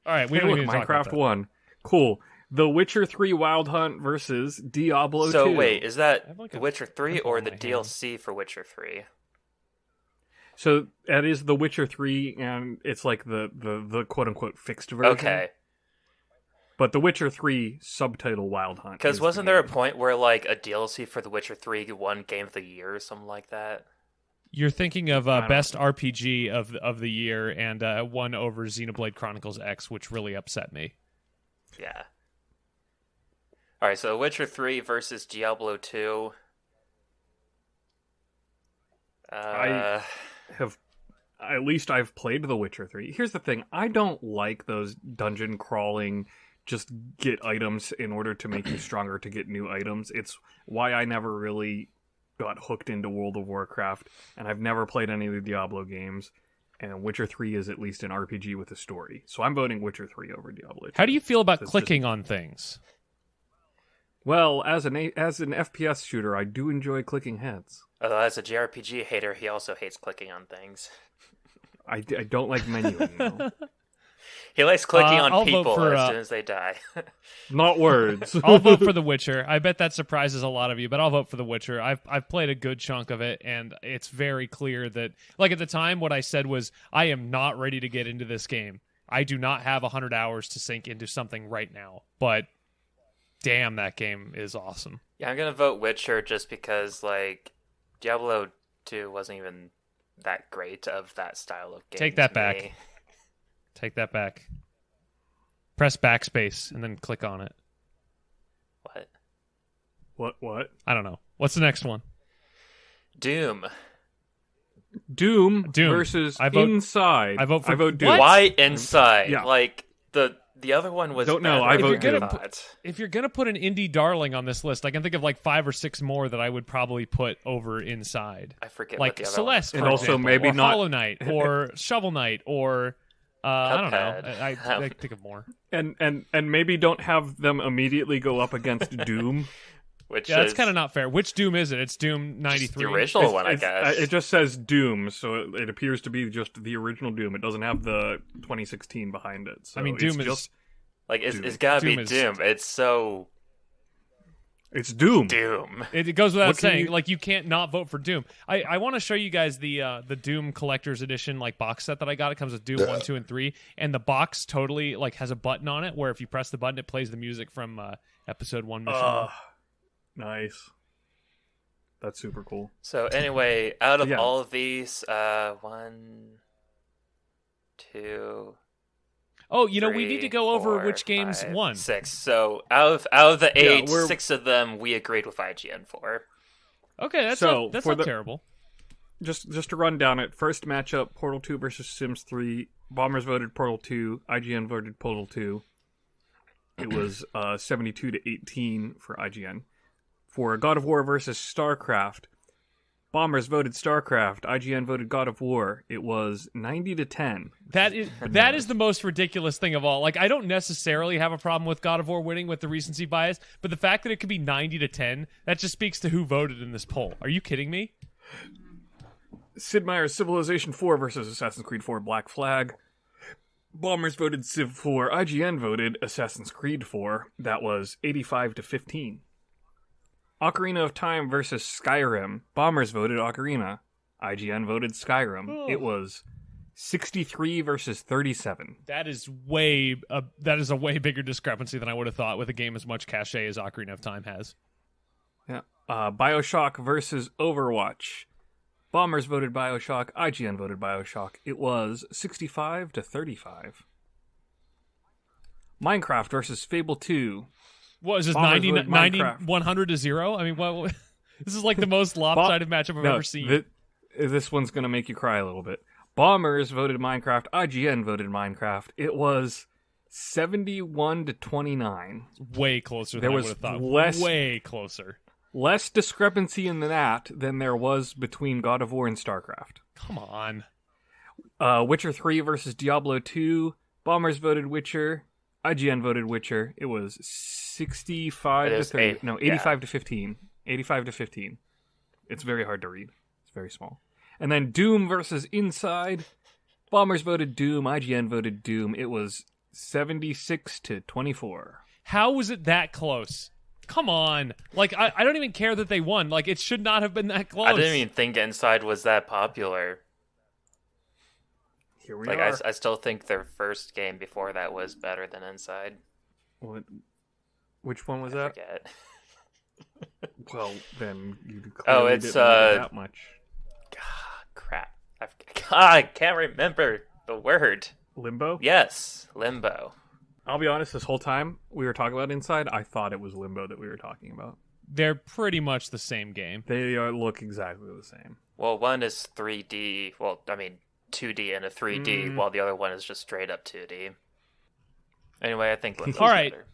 All right, we Hey, don't look, need to talk about Minecraft that. 1. Cool. The Witcher 3 Wild Hunt versus Diablo 2. So wait, is I that have like The a Witcher 3 pimple or on the my hand. DLC for Witcher 3? So that is The Witcher 3, and it's like the quote-unquote fixed version. Okay, But The Witcher 3 subtitle Wild Hunt. because is wasn't the there a game. point where like a DLC for The Witcher 3 won Game of the Year or something like that? You're thinking of don't best RPG of the year and one over Xenoblade Chronicles X, which really upset me. Yeah. All right, so Witcher 3 versus Diablo 2. At least I've played The Witcher 3. Here's the thing. I don't like those dungeon crawling, just get items in order to make you stronger to get new items. It's why I never really got hooked into World of Warcraft, and I've never played any of the Diablo games. And Witcher 3 is at least an RPG with a story. So I'm voting Witcher 3 over Diablo 2. How do you feel about That's clicking on things? Well, as an FPS shooter, I do enjoy clicking heads. Although as a JRPG hater, he also hates clicking on things. I don't like menuing, though. He likes clicking I'll on vote people for, as soon as they die. Not words. I'll vote for The Witcher. I bet that surprises a lot of you, but I'll vote for The Witcher. I've played a good chunk of it, and it's very clear that, like at the time, what I said was, I am not ready to get into this game. I do not have 100 hours to sink into something right now, but damn, that game is awesome. Yeah, I'm gonna vote Witcher just because like Diablo 2 wasn't even that great of that style of game. Take that to back. me. Take that back. Press backspace and then click on it. What? What? I don't know. What's the next one? Doom. Doom Doom. versus I vote- Inside. I vote for- Doom. What? Why Inside? Yeah. Like the other one was. Don't know, better I If vote you're than gonna I Doom. thought. If you're gonna put an indie darling on this list, I can think of like 5 or 6 more that I would probably put over Inside. I forget Like what the other Celeste, one for And also example, maybe or not- Hollow Knight, or Shovel Knight, or I don't know. Cuphead. I think of more. And maybe don't have them immediately go up against Doom. Which Yeah, that's is kind of not fair. Which Doom is it? It's Doom just 93. the original one, I guess. It just says Doom, so it appears to be just the original Doom. It doesn't have the 2016 behind it. So I mean, it's Doom is just like Doom. it's gotta Doom be is- Doom. It's so It's Doom. Doom. It goes without What can saying, you- like you can't not vote for Doom. I want to show you guys the Doom Collector's Edition like box set that I got. It comes with Doom 1, 2, and 3, and the box totally like has a button on it where if you press the button, it plays the music from episode 1 mission. 1. Nice. That's super cool. So anyway, out of Yeah. all of these, 1, 2, Oh, you know, we 3, need to go over 4, which games 5, won. 6. So out of the 8, we're- 6 of them we agreed with IGN for. Okay, that's So, not for the- terrible. Just to run down it, first matchup, Portal 2 versus Sims 3. Bombers voted Portal 2. IGN voted Portal 2. It was 72 to 18 for IGN. For God of War versus StarCraft, Bombers voted StarCraft. IGN voted God of War. It was 90 to 10. That is the most ridiculous thing of all. Like, I don't necessarily have a problem with God of War winning with the recency bias, but the fact that it could be 90 to 10, that just speaks to who voted in this poll. Are you kidding me? Sid Meier's Civilization 4 versus Assassin's Creed 4 Black Flag. Bombers voted Civ 4. IGN voted Assassin's Creed 4. That was 85 to 15. Ocarina of Time versus Skyrim. Bombers voted Ocarina. IGN voted Skyrim. Oh. It was 63 versus 37. That is a way bigger discrepancy than I would have thought with a game as much cachet as Ocarina of Time has. Yeah. BioShock versus Overwatch. Bombers voted BioShock. IGN voted BioShock. It was 65 to 35. Minecraft versus Fable 2. What is this, Bombers 90, voted 90 Minecraft. 100 to 0? I mean, what this is like the most lopsided matchup I've ever seen. This one's going to make you cry a little bit. Bombers voted Minecraft. IGN voted Minecraft. It was 71 to 29. Way closer There than I was would have thought. less- Way closer. Less discrepancy in that than there was between God of War and StarCraft. Come on. Witcher 3 versus Diablo 2. Bombers voted Witcher. IGN voted Witcher. It was 65 It to is 30. eight- No, 85 to 15. 85 to 15. It's very hard to read. It's very small. And then Doom versus Inside. Bombers voted Doom. IGN voted Doom. It was 76 to 24. How was it that close? Come on. Like, I don't even care that they won. Like, it should not have been that close. I didn't even think Inside was that popular. Here we Like, are. I still think their first game before that was better than Inside. Which one was I that? forget. Well, then you Oh, clearly it's, didn't like it that much. Crap. I can't remember the word. Limbo? Yes, Limbo. I'll be honest, this whole time we were talking about Inside, I thought it was Limbo that we were talking about. They're pretty much the same game. They look exactly the same. Well, one is 3D. Well, I mean, 2D and a 3D, while the other one is just straight up 2D. Anyway, I think Limbo's All right. better.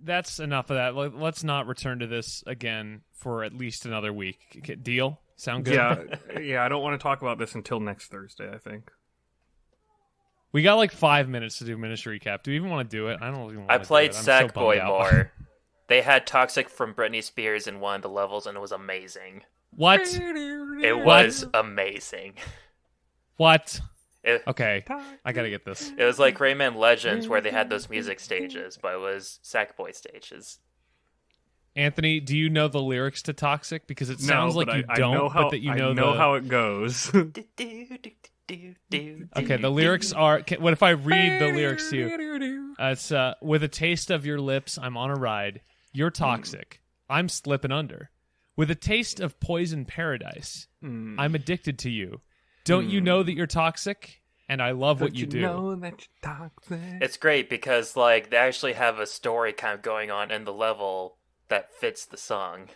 That's enough of that. Let's not return to this again for at least another week. Deal? Sound good? Yeah, I don't want to talk about this until next Thursday, I think. We got like 5 minutes to do Ministry Recap. Do we even want to do it? I don't even want I to played do it. I'm so bummed Sackboy out. more. They had Toxic from Britney Spears in one of the levels, and it was amazing. What? It was amazing. What? It, Okay, I gotta get this. it was like Rayman Legends, where they had those music stages, but it was Sackboy stages. Anthony, do you know the lyrics to Toxic? Because it sounds like you I don't, know how, but that you I know, know how it goes. Okay, the lyrics are... What if I read the lyrics to you? It's, with a taste of your lips, I'm on a ride. You're toxic. I'm slipping under. With a taste of poison paradise, I'm addicted to you. Don't you know that you're toxic? And I love what you do. Know that you're toxic. It's great because like they actually have a story kind of going on in the level that fits the song.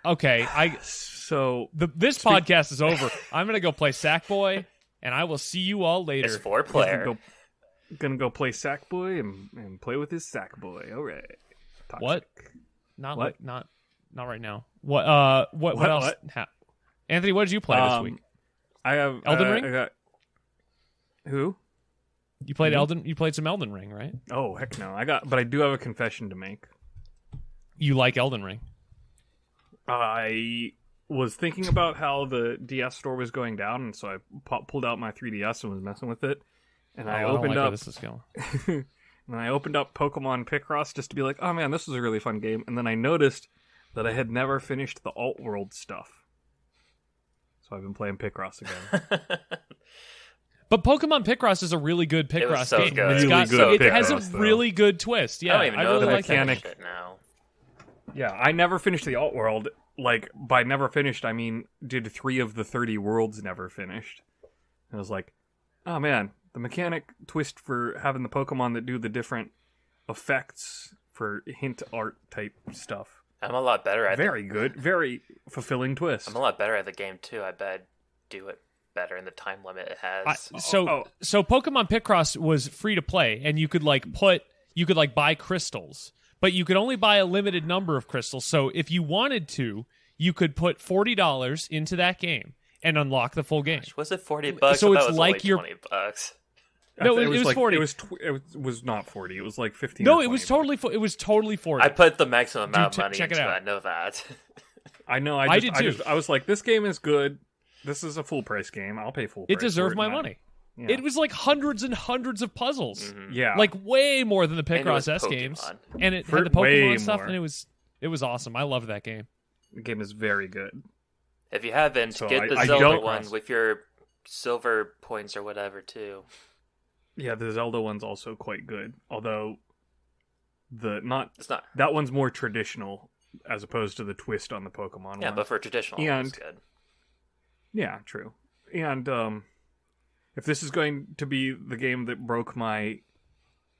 Okay, So this podcast is over. I'm gonna go play Sackboy, and I will see you all later. It's 4-player. Gonna go play Sackboy and play with his Sackboy. All right. Toxic. What? Not What? like not right now. What else? What? Anthony, what did you play this week? I have Elden Ring? I got who? You played You played some Elden Ring, right? Oh heck no! But I do have a confession to make. You like Elden Ring? I was thinking about how the DS store was going down, and so I pulled out my 3DS and was messing with it. And I don't opened like where up. this is going. And I opened up Pokemon Picross just to be like, oh man, this was a really fun game. And then I noticed that I had never finished the alt world stuff. So I've been playing Picross again. But Pokemon Picross is a really good It was Picross so game. good. It's Really got, good it has a Picross, though. really good twist. Yeah, I don't even know really the like that. mechanic. It now. Yeah, I never finished the alt world. Like, by never finished, I mean, did 3 of the 30 worlds never finished. And I was like, oh man, the mechanic twist for having the Pokemon that do the different effects for hint art type stuff. I'm a lot better at Very good. Very fulfilling twist. I'm a lot better at the game too. I bet I'd do it better in the time limit it has. So Pokemon Picross was free to play, and you could buy crystals, but you could only buy a limited number of crystals. So if you wanted to, you could put $40 into that game and unlock the full game. Was it $40? So I thought it's it was like only your- $20. No, it was like, 40. It was not 40. It was like 15. No, or it was 20. totally. It was totally 40. I put the maximum amount Dude, of money check it into it. out. I know that. I know. I did too. I was like, this game is good. This is a full price game. I'll pay full price. It deserved for my and money. Yeah. It was like hundreds and hundreds of puzzles, Yeah. like way more than the And it was Picross S Pokemon. games, and it For had the way Pokemon stuff, more. and it was awesome. I loved that game. the game is very good. If you haven't, So get the I Zelda don't one cross. with your silver points or whatever too. Yeah, the Zelda one's also quite good. Although It's not. that one's more traditional as opposed to the twist on the Pokemon Yeah, one. but for traditional, And- it's good. Yeah, true. And if this is going to be the game that broke my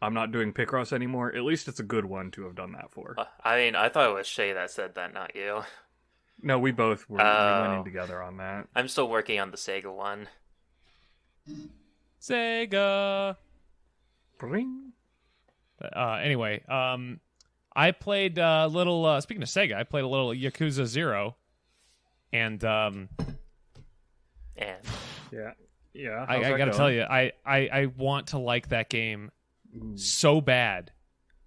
I'm not doing Picross anymore, at least it's a good one to have done that for. I mean, I thought it was Shae that said that, not you. No, we both were we Oh. went in together on that. I'm still working on the Sega one. Sega. Bring. Anyway, I played a little. Speaking of Sega, I played a little Yakuza 0, and And Yeah. Yeah. I got to tell you, I want to like that game so bad.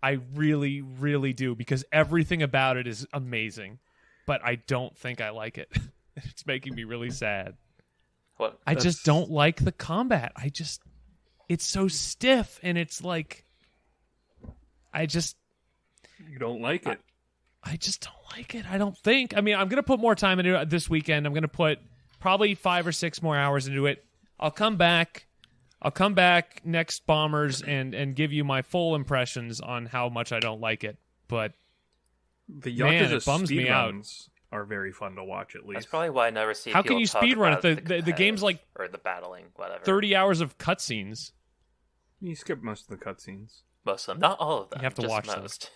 I really, really do, because everything about it is amazing, but I don't think I like it. It's making me really sad. what? I just don't like the combat. It's so stiff, and it's like, You don't like it. I just don't like it. I don't think. I mean, I'm going to put more time into it this weekend. I'm going to put probably 5 or 6 more hours into it. I'll come back next Bombers and give you my full impressions on how much I don't like it. But The Man, Yakuza it bums me out. speedruns are very fun to watch, at least. That's probably why I never see. How people can you talk speedrun about it? The game's like or the battling, whatever. 30 hours of cutscenes. You skip most of the cutscenes. Most of them, not all of them. You have to just watch those. most.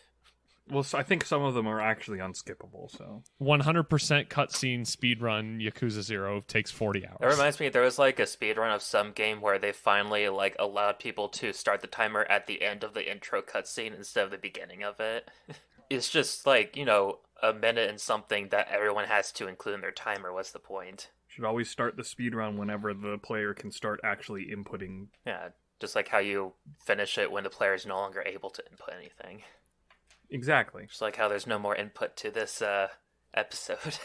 Well, so I think some of them are actually unskippable, so... 100% cutscene speedrun Yakuza 0 takes 40 hours. That reminds me, there was like a speedrun of some game where they finally like allowed people to start the timer at the end of the intro cutscene instead of the beginning of it. It's just like, a minute and something that everyone has to include in their timer. What's the point? Should always start the speedrun whenever the player can start actually inputting. Yeah, just like how you finish it when the player is no longer able to input anything. Exactly. Just like how there's no more input to this episode.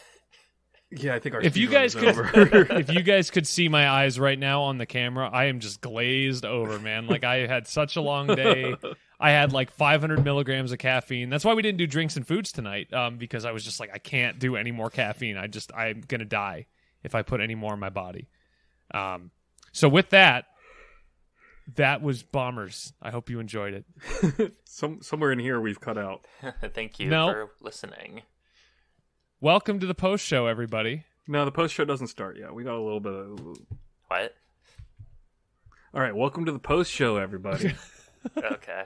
Yeah, I think our If you speedrun guys is could, over. if you guys could see my eyes right now on the camera, I am just glazed over, man. Like, I had such a long day. I had like 500 milligrams of caffeine. That's why we didn't do drinks and foods tonight, because I was just like, I can't do any more caffeine. I'm gonna die if I put any more in my body. So with that was Bombers. I hope you enjoyed it. Somewhere in here we've cut out. Thank you No. for listening. Welcome to the post show, everybody. No, the post show doesn't start yet. We got a little bit of... What? All right, welcome to the post show, everybody. Okay.